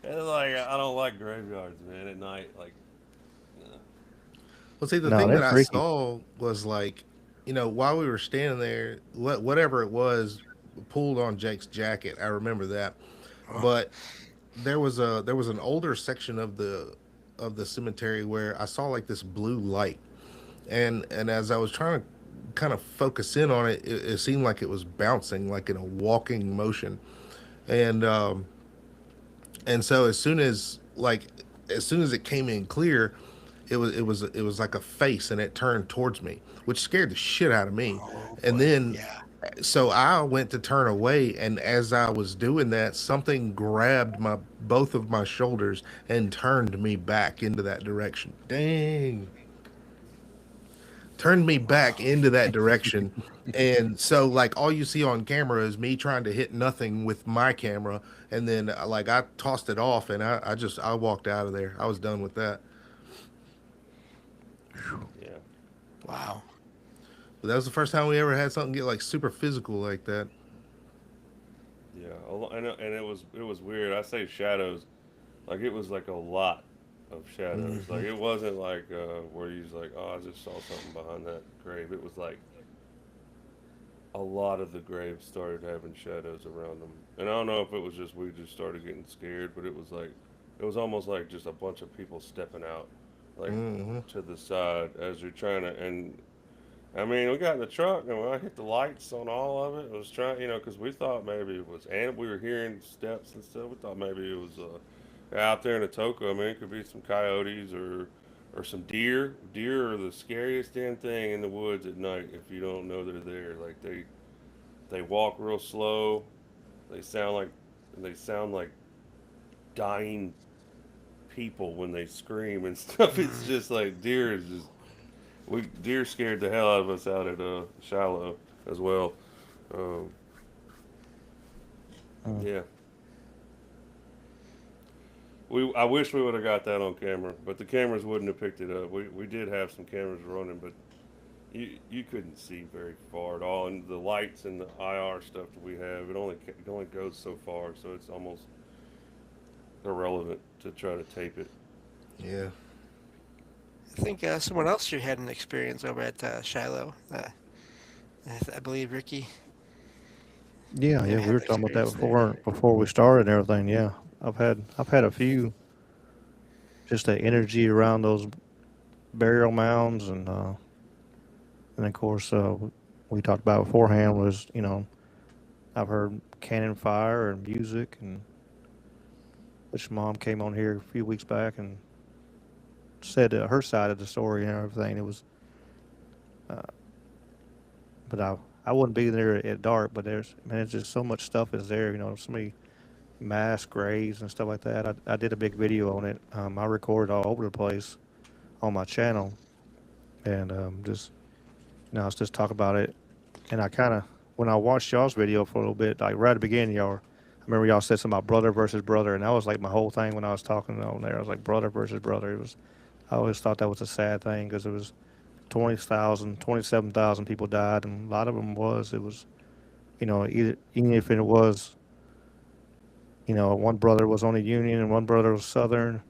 and like I don't like graveyards, man. At night, like, nah. Well, see, the No, thing they're that I freaky. saw was like, while we were standing there, whatever it was pulled on Jake's jacket. I remember that, Oh, but there was an older section of the cemetery where I saw like this blue light, and as I was trying to kind of focus in on it, it seemed like it was bouncing like in a walking motion, and so as soon as it came in clear, it was like a face, and it turned towards me, which scared the shit out of me. oh And boy. then Yeah. so I went to turn away, and as I was doing that, something grabbed my both of my shoulders and turned me back into that direction. Dang, turned me back Wow. into that direction. And so like all you see on camera is me trying to hit nothing with my camera, and then like I tossed it off, and I walked out of there. I was done with that. Yeah, Wow. But that was the first time we ever had something get like super physical like that. yeah. And it was weird. I say shadows, like it was like a lot of shadows. Hmm. Like it wasn't like where you was like, oh, I just saw something behind that grave. It was like a lot of the graves started having shadows around them. And I don't know if it was just we just started getting scared, but it was like it was almost like just a bunch of people stepping out like Hmm. to the side as you're trying to and I mean, we got in the truck and when I hit the lights on all of it, it was trying, because we thought maybe it was, and we were hearing steps and stuff. We thought maybe it was out there in the Toka. I mean, it could be some coyotes or some deer. Deer are the scariest damn thing in the woods at night if you don't know they're there. Like they walk real slow. They sound like they sound like dying people when they scream and stuff. It's Hmm. just like deer is just we deer scared the hell out of us out at Shiloh as well. Um, Mm. yeah, we I wish we would have got that on camera, but the cameras wouldn't have picked it up. We did have some cameras running, but you couldn't see very far at all, and the lights and the IR stuff that we have it only goes so far, so it's almost irrelevant to try to tape it. Yeah. I think someone else here had an experience over at Shiloh. I believe Ricky Yeah, may have yeah, we had were an talking about that experience there. before we started and everything. Yeah, I've had a few just the energy around those burial mounds and And of course, we talked about beforehand was, I've heard cannon fire and music, and which mom came on here a few weeks back and said her side of the story and everything. It was, uh, but I wouldn't be there at dark. But there's just so much stuff is there. So many mass graves and stuff like that. I did a big video on it. I recorded all over the place on my channel, and just I was just talk about it. And I kind of when I watched y'all's video for a little bit, like right at the beginning, y'all. I remember y'all said something about brother versus brother, and that was like my whole thing when I was talking on there. I was like brother versus brother. It was I always thought that was a sad thing because it was 20,000, 27,000 people died, and a lot of them it was, even if it was, one brother was on the Union and one brother was Southern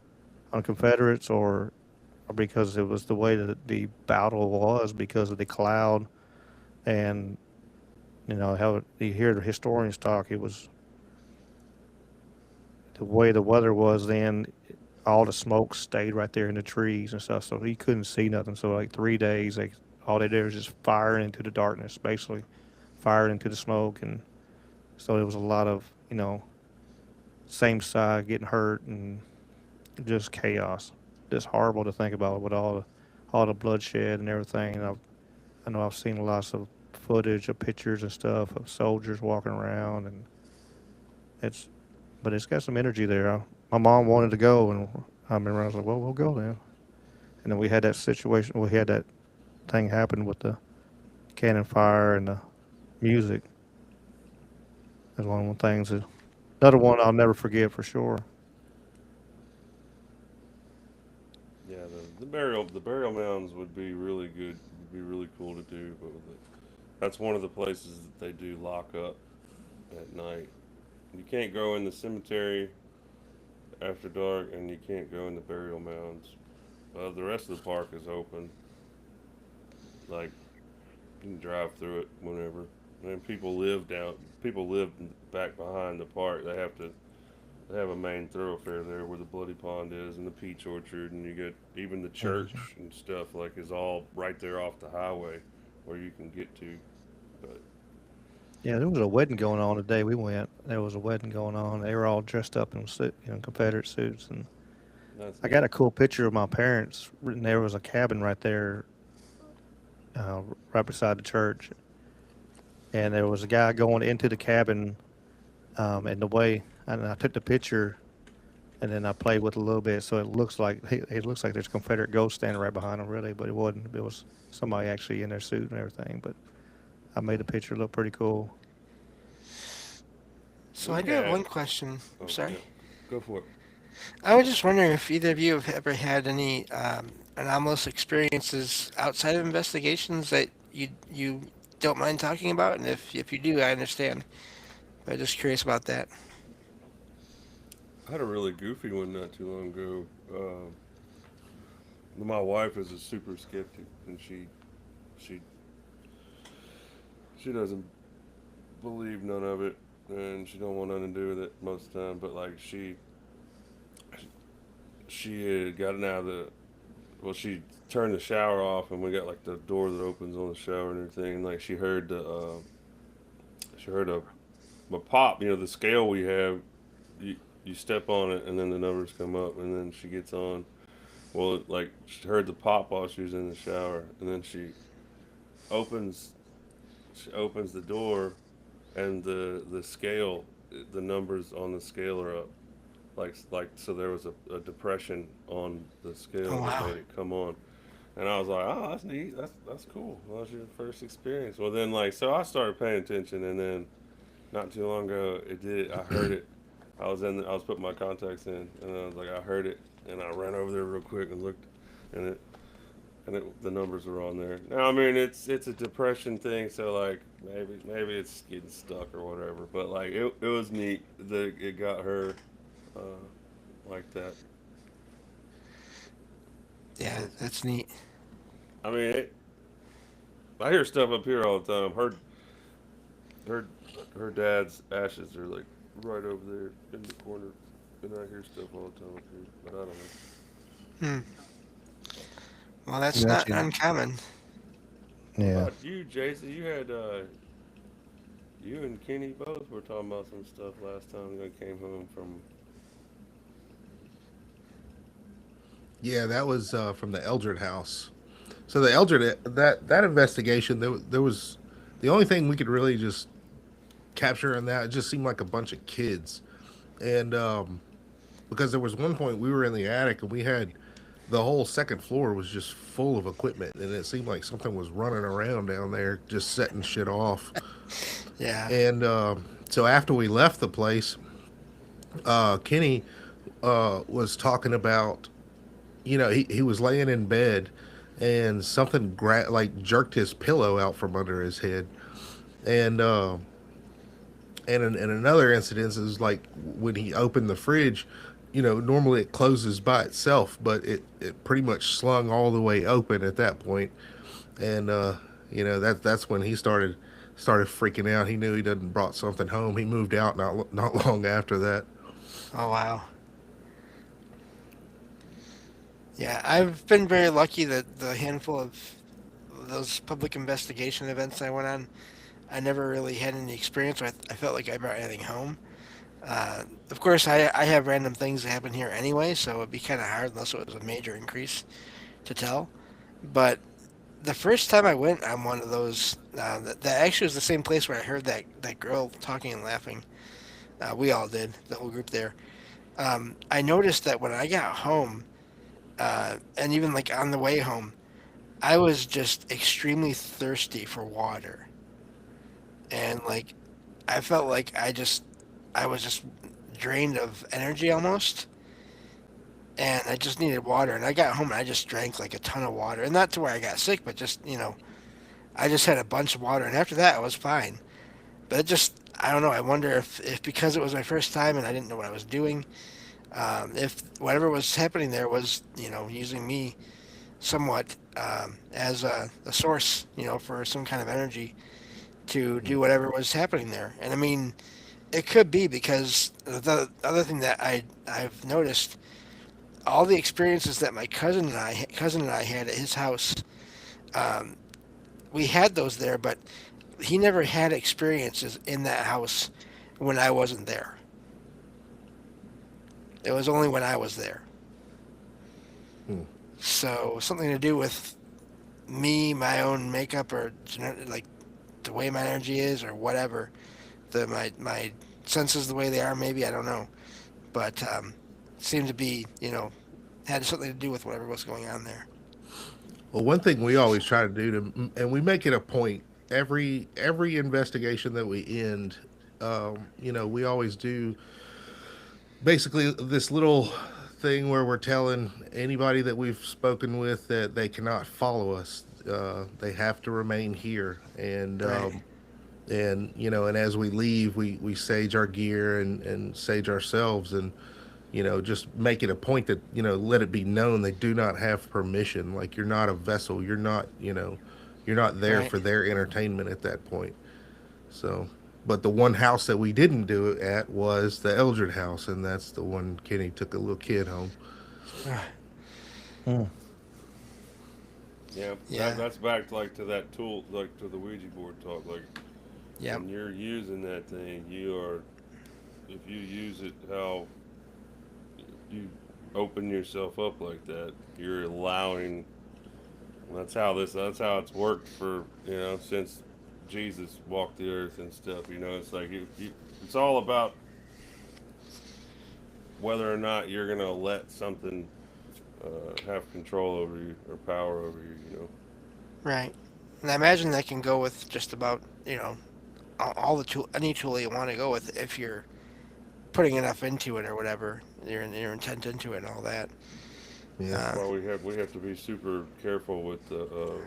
on Confederates, or because it was the way that the battle was because of the cloud, and how you hear the historians talk, it was the way the weather was then. All the smoke stayed right there in the trees and stuff, so he couldn't see nothing. So like 3 days, all they did was just fire into the darkness, basically, fire into the smoke, and so it was a lot of same side getting hurt and just chaos. Just horrible to think about with all the bloodshed and everything. And I know I've seen lots of footage of pictures and stuff of soldiers walking around, and it's but it's got some energy there. My mom wanted to go, and I remember I was like, well, we'll go then. And then we had that situation. We had that thing happen with the cannon fire and the music. That's one of the things. Another one I'll never forget for sure. Yeah, the burial mounds would be really good. Would be really cool to do, but that's one of the places that they do lock up at night. You can't go in the cemetery after dark, and you can't go in the burial mounds. The rest of the park is open. Like you can drive through it whenever. And People live back behind the park. They have a main thoroughfare there where the Bloody Pond is and the peach orchard, and you get even the church and stuff like is all right there off the highway where you can get to. But Yeah, there was a wedding going on the day we went. There was a wedding going on. They were all dressed up in Confederate suits, and that's I got neat. a cool picture of my parents. And there was a cabin right there, right beside the church, and there was a guy going into the cabin, and the way and I took the picture, and then I played with it a little bit, so it looks like there's a Confederate ghost standing right behind him, really, but it wasn't. It was somebody actually in their suit and everything. But I made the picture look pretty cool. So We I do have had one question. I'm Oh sorry. yeah, go for it. I was just wondering if either of you have ever had any anomalous experiences outside of investigations that you don't mind talking about, and if you do, I understand. But I'm just curious about that. I had a really goofy one not too long ago. My wife is a super skeptic, and she she doesn't believe none of it, and she don't want nothing to do with it most of the time. But like she had gotten out of the she turned the shower off, and we got like the door that opens on the shower and everything. And like she heard a pop. The scale we have. You step on it, and then the numbers come up, and then she gets on. Well, like she heard the pop while she was in the shower, and then opens she opens the door, and the scale, the numbers on the scale are up. So there was a depression on the Oh scale that wow. made it come on. And I was like, oh, that's neat. That's cool. Well, that was your first experience. Well, then so I started paying attention, and then not too long ago it did. I heard it. I was putting my contacts in, and I was like, I heard it, and I ran over there real quick and looked, and the numbers are on there. Now, I mean, it's a depression thing, so like maybe it's getting stuck or whatever. But like it was neat. It got her uh, like that. Yeah, It's, that's neat. I mean, I hear stuff up here all the time. Her her dad's ashes are like right over there in the corner, and I hear stuff all the time up here. But I don't know. Hmm. Well, that's You not actually, uncommon. What Yeah. about you, Jason? You and Kenny both were talking about some stuff last time I came home from. Yeah, that was from the Eldred house. So the Eldred that investigation, there was the only thing we could really just capture in that. It just seemed like a bunch of kids, and because there was one point we were in the attic and we had the whole second floor was just full of equipment, and it seemed like something was running around down there just setting shit off. Yeah. And so after we left the place, Kenny was talking about, he was laying in bed and something like jerked his pillow out from under his head. And in another incident is like when he opened the fridge, normally it closes by itself, but it pretty much slung all the way open at that point. And that's when he started freaking out. He knew he done brought something home. He moved out not long after that. Oh wow. Yeah, I've been very lucky that the handful of those public investigation events I went on, I never really had any experience. Where I felt like I brought anything home. Of course, I have random things that happen here anyway, so it'd be kind of hard unless it was a major increase to tell. But the first time I went on one of those, that actually was the same place where I heard that girl talking and laughing. We all did, the whole group there. I noticed that when I got home, and even like on the way home, I was just extremely thirsty for water, and like I felt like I was just drained of energy almost, and I just needed water. And I got home and I just drank like a ton of water, and not to where I got sick, but just I just had a bunch of water, and after that I was fine. But it just I don't know. I wonder if because it was my first time and I didn't know what I was doing, if whatever was happening there was using me somewhat as a source, for some kind of energy to do whatever was happening there. And I mean, it could be because the other thing that I've noticed, all the experiences that my cousin and I had at his house, um, we had those there, but he never had experiences in that house when I wasn't there. It was only when I was there. Hmm. So something to do with me, my own makeup, or like the way my energy is, or whatever. My senses the way they are. Maybe I don't know, but seemed to be had something to do with whatever was going on there. Well, one thing we always try to do and we make it a point every investigation that we end. We always do basically this little thing where we're telling anybody that we've spoken with that they cannot follow us. They have to remain here, Right. and as we leave, we sage our gear and sage ourselves, and just make it a point that let it be known they do not have permission. Like, you're not a vessel. You're not there Right. for their entertainment at that point. So, but the one house that we didn't do it at was the Eldred house, and that's the one Kenny took a little kid home. Hmm. Yeah, Yeah. that's back to like to that tool, like to the Ouija board talk. Like Yep. when you're using that thing, if you use it how you open yourself up like that, you're allowing. That's how it's worked for since Jesus walked the earth and stuff. It's like it's all about whether or not you're gonna let something have control over you or power over you. Right. And I imagine that can go with just about all the tool, any tool you want to go with if you're putting enough into it or whatever, your intent into it and all that. Yeah. That's Uh, why we have to be super careful with the.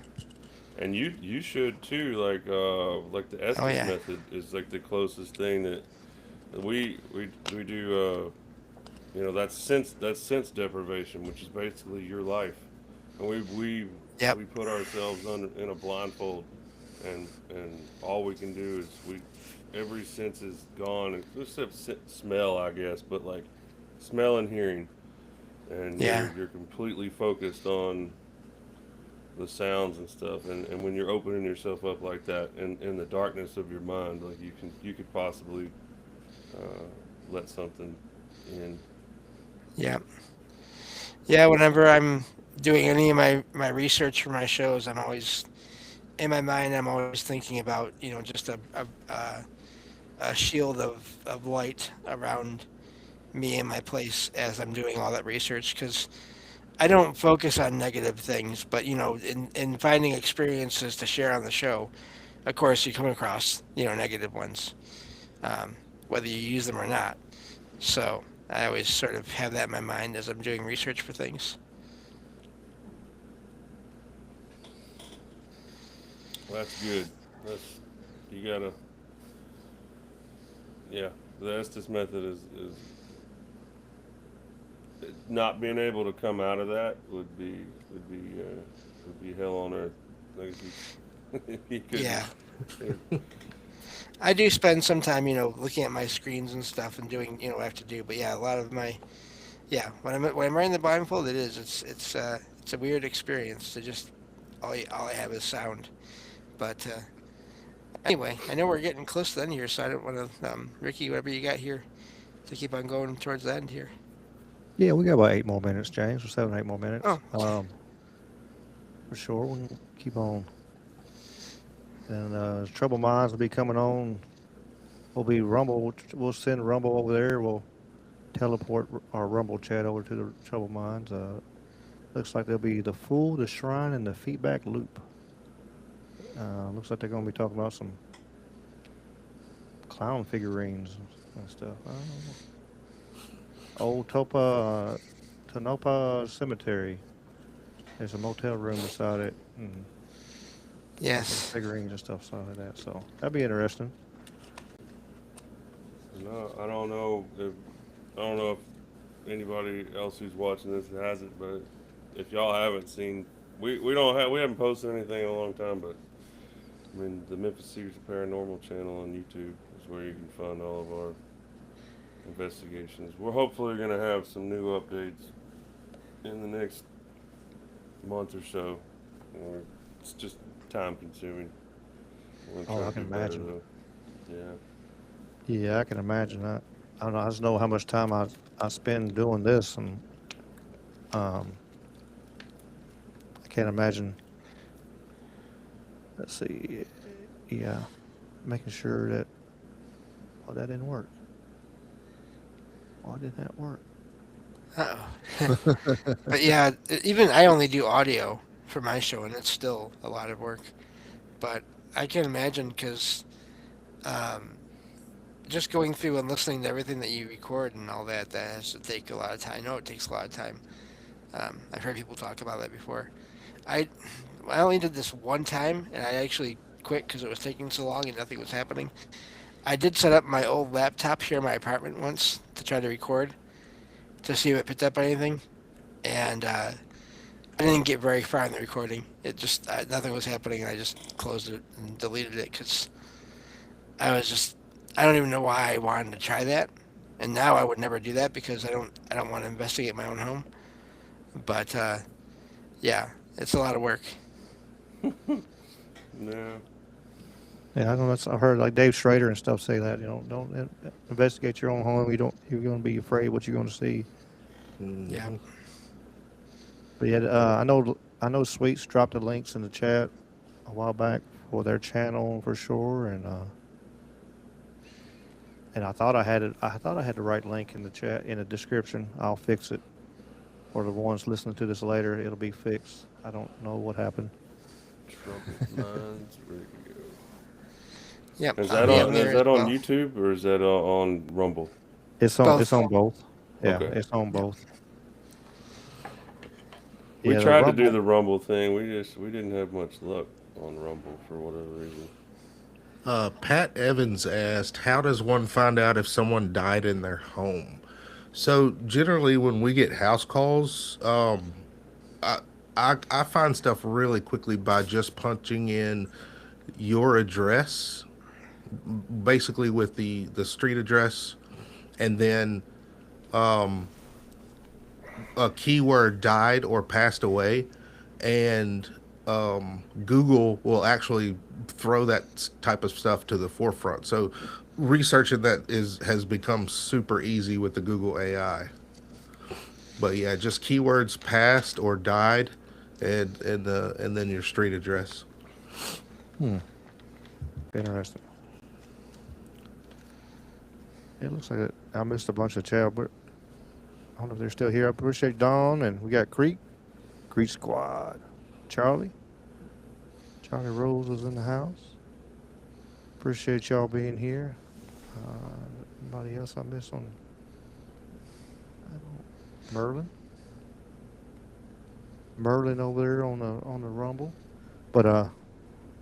And you should too. Like the oh Estes yeah. method is like the closest thing that we do. That's sense deprivation, which is basically your life, and Yep. we put ourselves in a blindfold, and all we can do is every sense is gone except smell, I guess, but like smell and hearing, and Yeah. you're completely focused on the sounds and stuff, and when you're opening yourself up like that in the darkness of your mind, like you could possibly let something in. Yeah. Yeah, whenever I'm doing any of my research for my shows, I'm always in my mind. I'm always thinking about just a shield of light around me and my place as I'm doing all that research because I don't focus on negative things, but in finding experiences to share on the show, of course you come across negative ones, um, whether you use them or not. So I always sort of have that in my mind as I'm doing research for things. Well, that's good. That's you gotta. Yeah, the Estes method is not being able to come out of that would be hell on earth. Like if you couldn't. Yeah, Yeah. I do spend some time, looking at my screens and stuff and doing, what I have to do. But yeah, a lot of my, yeah, when I'm wearing the blindfold, it's a weird experience to just all I have is sound. But anyway, I know we're getting close to the end here, so I don't want to, Ricky, whatever you got here, to keep on going towards the end here. Yeah, we got about 8 more minutes, James, or 7, 8 more minutes. Oh, For sure, we'll keep on. And Trouble Minds will be coming on. We'll be Rumble. We'll send Rumble over there. We'll teleport our Rumble chat over to the Trouble Minds. Looks like there'll be the Fool, the Shrine, and the Feedback Loop. Looks like they're going to be talking about some clown figurines and stuff. Old Tonopah Cemetery. There's a motel room beside it. And yes. figurines and stuff like that. So that'd be interesting. No, I don't know if anybody else who's watching this has it, but if y'all haven't seen, we haven't posted anything in a long time, but I mean the Memphis Seekers of Paranormal channel on YouTube is where you can find all of our investigations. We're hopefully going to have some new updates in the next month or so. It's just time consuming. I can imagine. Yeah. Yeah, I can imagine that. I don't know. I just know how much time I spend doing this, and I can't imagine. Let's see. Yeah, making sure that. Oh, that didn't work. Why did that work? Uh-oh. But yeah, even I only do audio for my show, and it's still a lot of work. But I can imagine because just going through and listening to everything that you record and all that, that has to take a lot of time. I know it takes a lot of time. I've heard people talk about that before. I I only did this one time, and I actually quit because it was taking so long and nothing was happening. I did set up my old laptop here in my apartment once to try to record to see if it picked up anything, and I didn't get very far in the recording. It just nothing was happening, and I just closed it and deleted it because I don't even know why I wanted to try that, and now I would never do that because I don't want to investigate my own home. But yeah, it's a lot of work. No. Yeah, I know I've heard like Dave Schrader and stuff say that. Don't investigate your own home. You're going to be afraid what you're going to see. Yeah. But yeah, I know Sweets dropped the links in the chat a while back for their channel for sure, and I thought I had it. I thought I had the right link in the chat in the description. I'll fix it. For the ones listening to this later, it'll be fixed. I don't know what happened. Troubled Minds Radio. Yep. Is I'll that be on there as well. YouTube or is that on Rumble? It's on Both. it's on both. Yeah, Okay. it's on both. We Yeah, the tried to do Rumble- the Rumble thing. We didn't have much luck on Rumble for whatever reason. Pat Evans asked, "How does one find out if someone died in their home?" So generally, when we get house calls, I, I find stuff really quickly by just punching in your address, basically with the street address, and then a keyword died or passed away, and Google will actually throw that type of stuff to the forefront. So researching that has become super easy with the Google AI. But yeah, just keywords passed or died, and then your street address. Hmm. Interesting. It looks like I missed a bunch of chat, but I don't know if they're still here. I appreciate Dawn, and we got Creek Squad. Charlie. Charlie Rose is in the house. Appreciate y'all being here. Anybody else I missed on? I don't, Merlin over there on the Rumble. But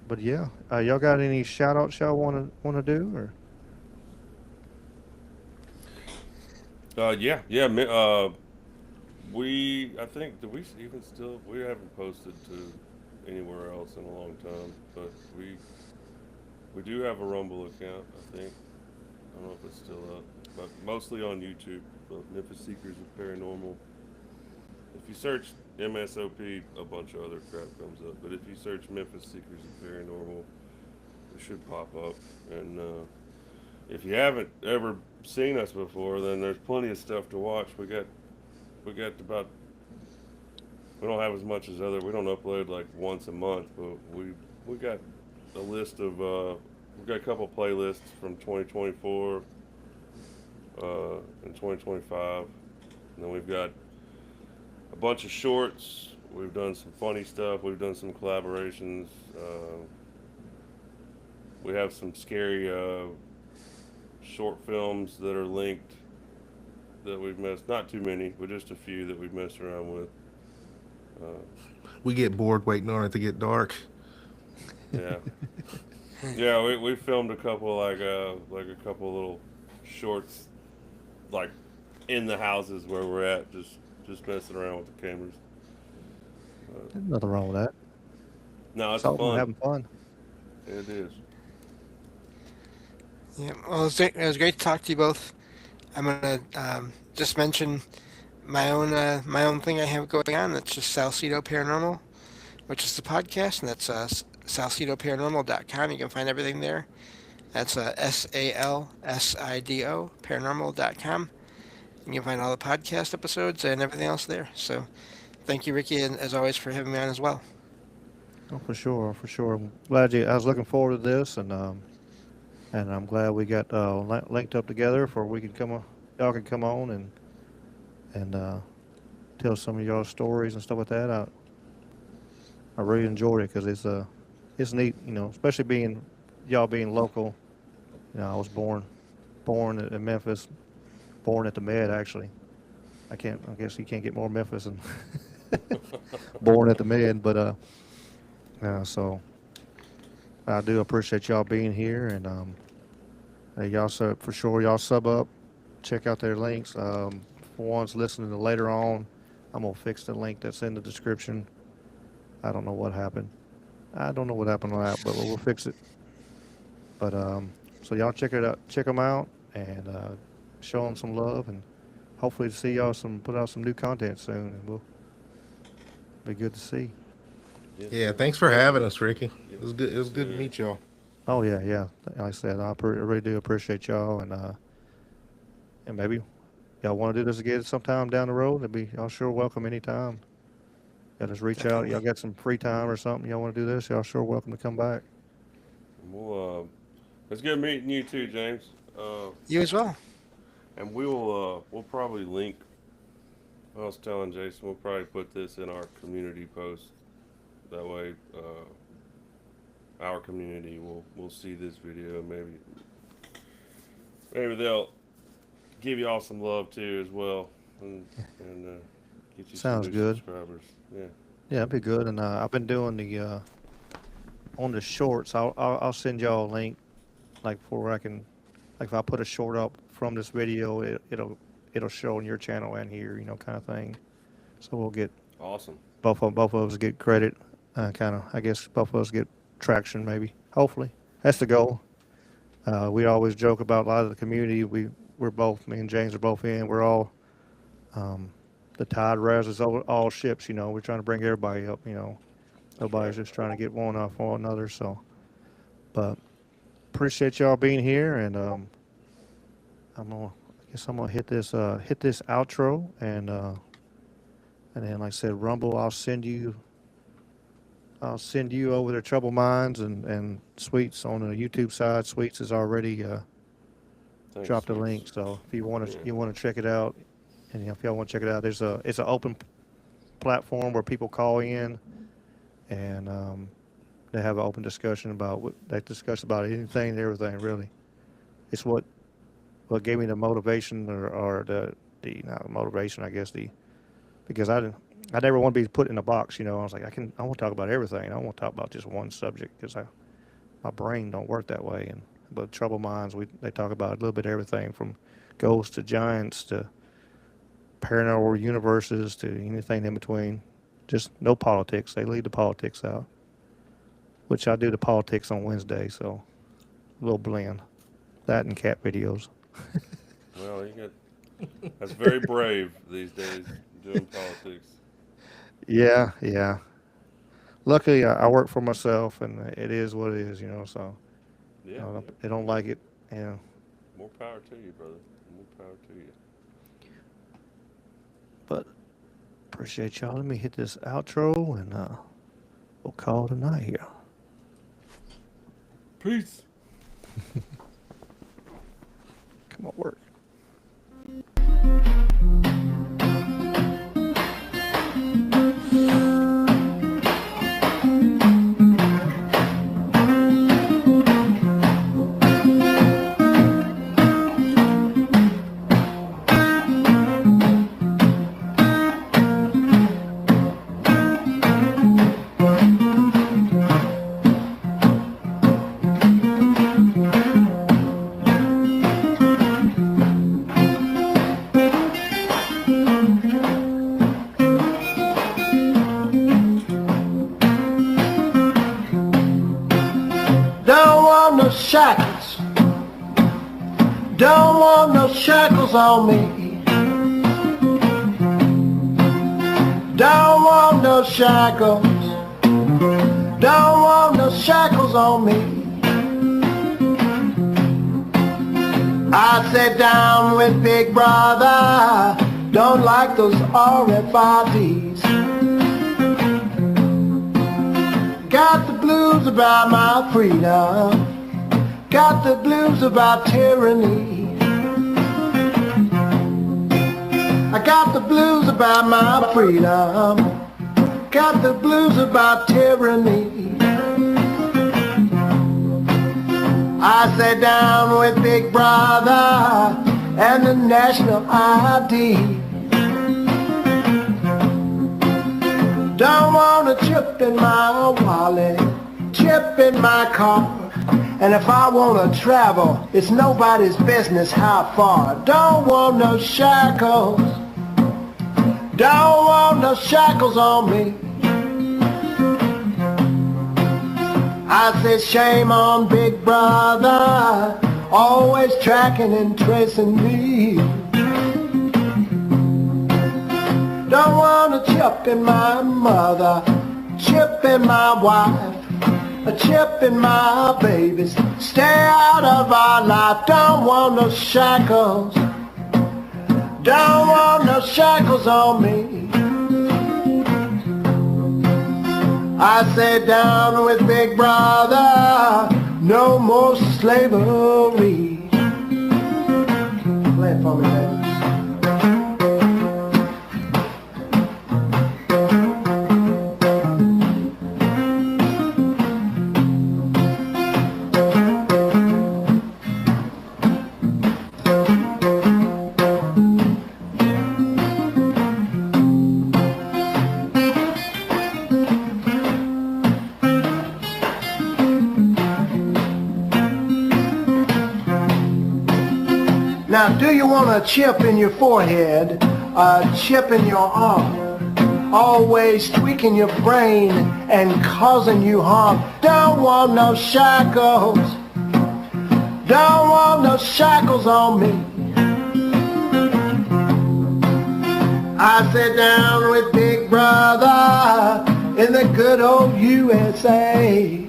but yeah, y'all got any shout outs y'all wanna do or? Yeah, yeah. I think, do we even still, we haven't posted to anywhere else in a long time, but we do have a Rumble account, I think. I don't know if it's still up, but mostly on YouTube. But Memphis Seekers of Paranormal. If you search MSOP, a bunch of other crap comes up. But if you search Memphis Seekers of Paranormal, it should pop up. And if you haven't ever seen us before, then there's plenty of stuff to watch. We got about, we don't have as much as other. We don't upload like once a month, but we got a list of we've got a couple playlists from 2024 and 2025, and then we've got a bunch of shorts. We've done some funny stuff. We've done some collaborations. We have some scary short films that are linked that we've messed. Not too many, but just a few that we've messed around with. Uh, We get bored waiting on it to get dark. yeah, yeah. We filmed a couple like a couple little shorts like in the houses where we're at, just messing around with the cameras. There's nothing wrong with that. No, It's it's all fun. having fun. It is. Yeah, well, it was great to talk to you both. I'm gonna just mention my own thing I have going on. That's just Salsido Paranormal, which is the podcast, and that's salsidoparanormal.com. You can find everything there. That's SALSIDO paranormal.com. You can find all the podcast episodes and everything else there. So thank you, Ricky, and as always for having me on as well. Oh, for sure, for sure. I'm glad you. I was looking forward to this, and I'm glad we got linked up together for we can y'all can come on and tell some of y'all stories and stuff like that. I really enjoyed it because it's neat, especially y'all being local. I was born in Memphis, born at the Med actually. I guess you can't get more Memphis than born at the Med, but so I do appreciate y'all being here, and hey, y'all for sure y'all sub up, check out their links. For ones listening to later on, I'm gonna fix the link that's in the description. I don't know what happened. I don't know what happened on that, but we'll fix it. But so y'all check it out, check them out, and show them some love, and hopefully to see y'all put out some new content soon, and we'll be good to see. Yes, Yeah, sir. thanks for having us, Ricky. Yes, It was good. It was good to sir. meet y'all. Oh yeah, yeah. Like I said, I really do appreciate y'all, and maybe y'all want to do this again sometime down the road. Y'all sure welcome anytime. Y'all just reach out. Y'all Definitely. got some free time or something. Y'all want to do this? Y'all sure welcome to come back. We'll it's good meeting you too, James. You as well. And we'll probably link. I was telling Jason we'll probably put this in our community post. That way, our community will see this video. Maybe they'll give you all some love too as well, and get you some Sounds new good. subscribers. Yeah. Yeah, that'd be good. And I've been doing the on the shorts. I'll send y'all a link like for I can like if I put a short up from this video, it'll show on your channel and here, kind of thing. So we'll get Awesome. both of us get credit. Kind of, I guess both of us get traction, maybe. Hopefully, that's the goal. We always joke about a lot of the community. We're both, me and James are both in. We're all um, the tide rises over all ships. We're trying to bring everybody up. Nobody's just trying to get one off one another. So, but appreciate y'all being here, and I guess I'm gonna hit this outro, and then like I said, Rumble, I'll send you over to Trouble Minds, and Sweets on the YouTube side. Sweets has already Thanks, dropped a Sweets. link, so if you want to Yeah. check it out, and if y'all want to check it out, it's an open platform where people call in, and they have an open discussion about they discuss about anything and everything. Really, it's what gave me the motivation, or the not the motivation, I guess, because I never want to be put in a box. I was like, I want to talk about everything. I don't want to talk about just one subject, because my brain don't work that way. But Trouble Minds, they talk about a little bit of everything, from ghosts to giants to paranormal universes to anything in between. Just no politics. They leave the politics out, which I do the politics on Wednesday, so a little blend. That and cat videos. Well, that's very brave these days, doing politics. Yeah, yeah. Luckily, I work for myself, and it is what it is, so Yeah, they don't like it. And more power to you, brother. More power to you. but appreciate y'all. Let me hit this outro, and we'll call it a night here. Peace. Come on, work. Don't want no shackles. Don't want no shackles on me. Don't want no shackles. Don't want no shackles on me. I sat down with Big Brother. Don't like those RFIDs. Got the blues about my freedom. Got the blues about tyranny. I got the blues about my freedom. Got the blues about tyranny. I sat down with Big Brother and the national ID. Don't want a chip in my wallet, chip in my car. And if I want to travel, it's nobody's business how far. Don't want no shackles. Don't want no shackles on me. I said shame on Big Brother, always tracking and tracing me. Don't want a chip in my mother, chip in my wife, a chip in my babies. Stay out of our life. Don't want no shackles. Don't want no shackles on me. I sat down with Big Brother, no more slavery. Play it for me, baby. Now, do you want a chip in your forehead, a chip in your arm, always tweaking your brain and causing you harm? Don't want no shackles. Don't want no shackles on me. I sat down with Big Brother, in the good old USA.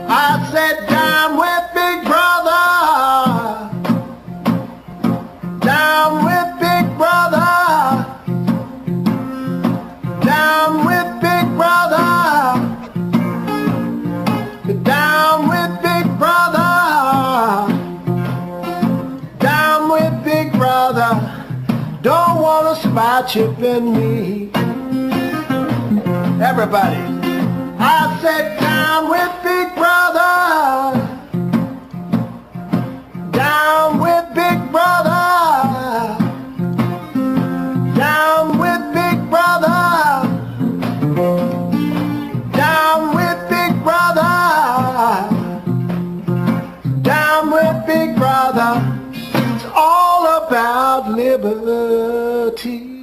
I said down with Big Brother, down with Big Brother, down with Big Brother, down with Big Brother, down with Big Brother. Don't want to spot chipping me. Everybody, I said down with Big Brother, down with Big Brother, down with Big Brother, down with Big Brother, down with Big Brother. It's all about liberty.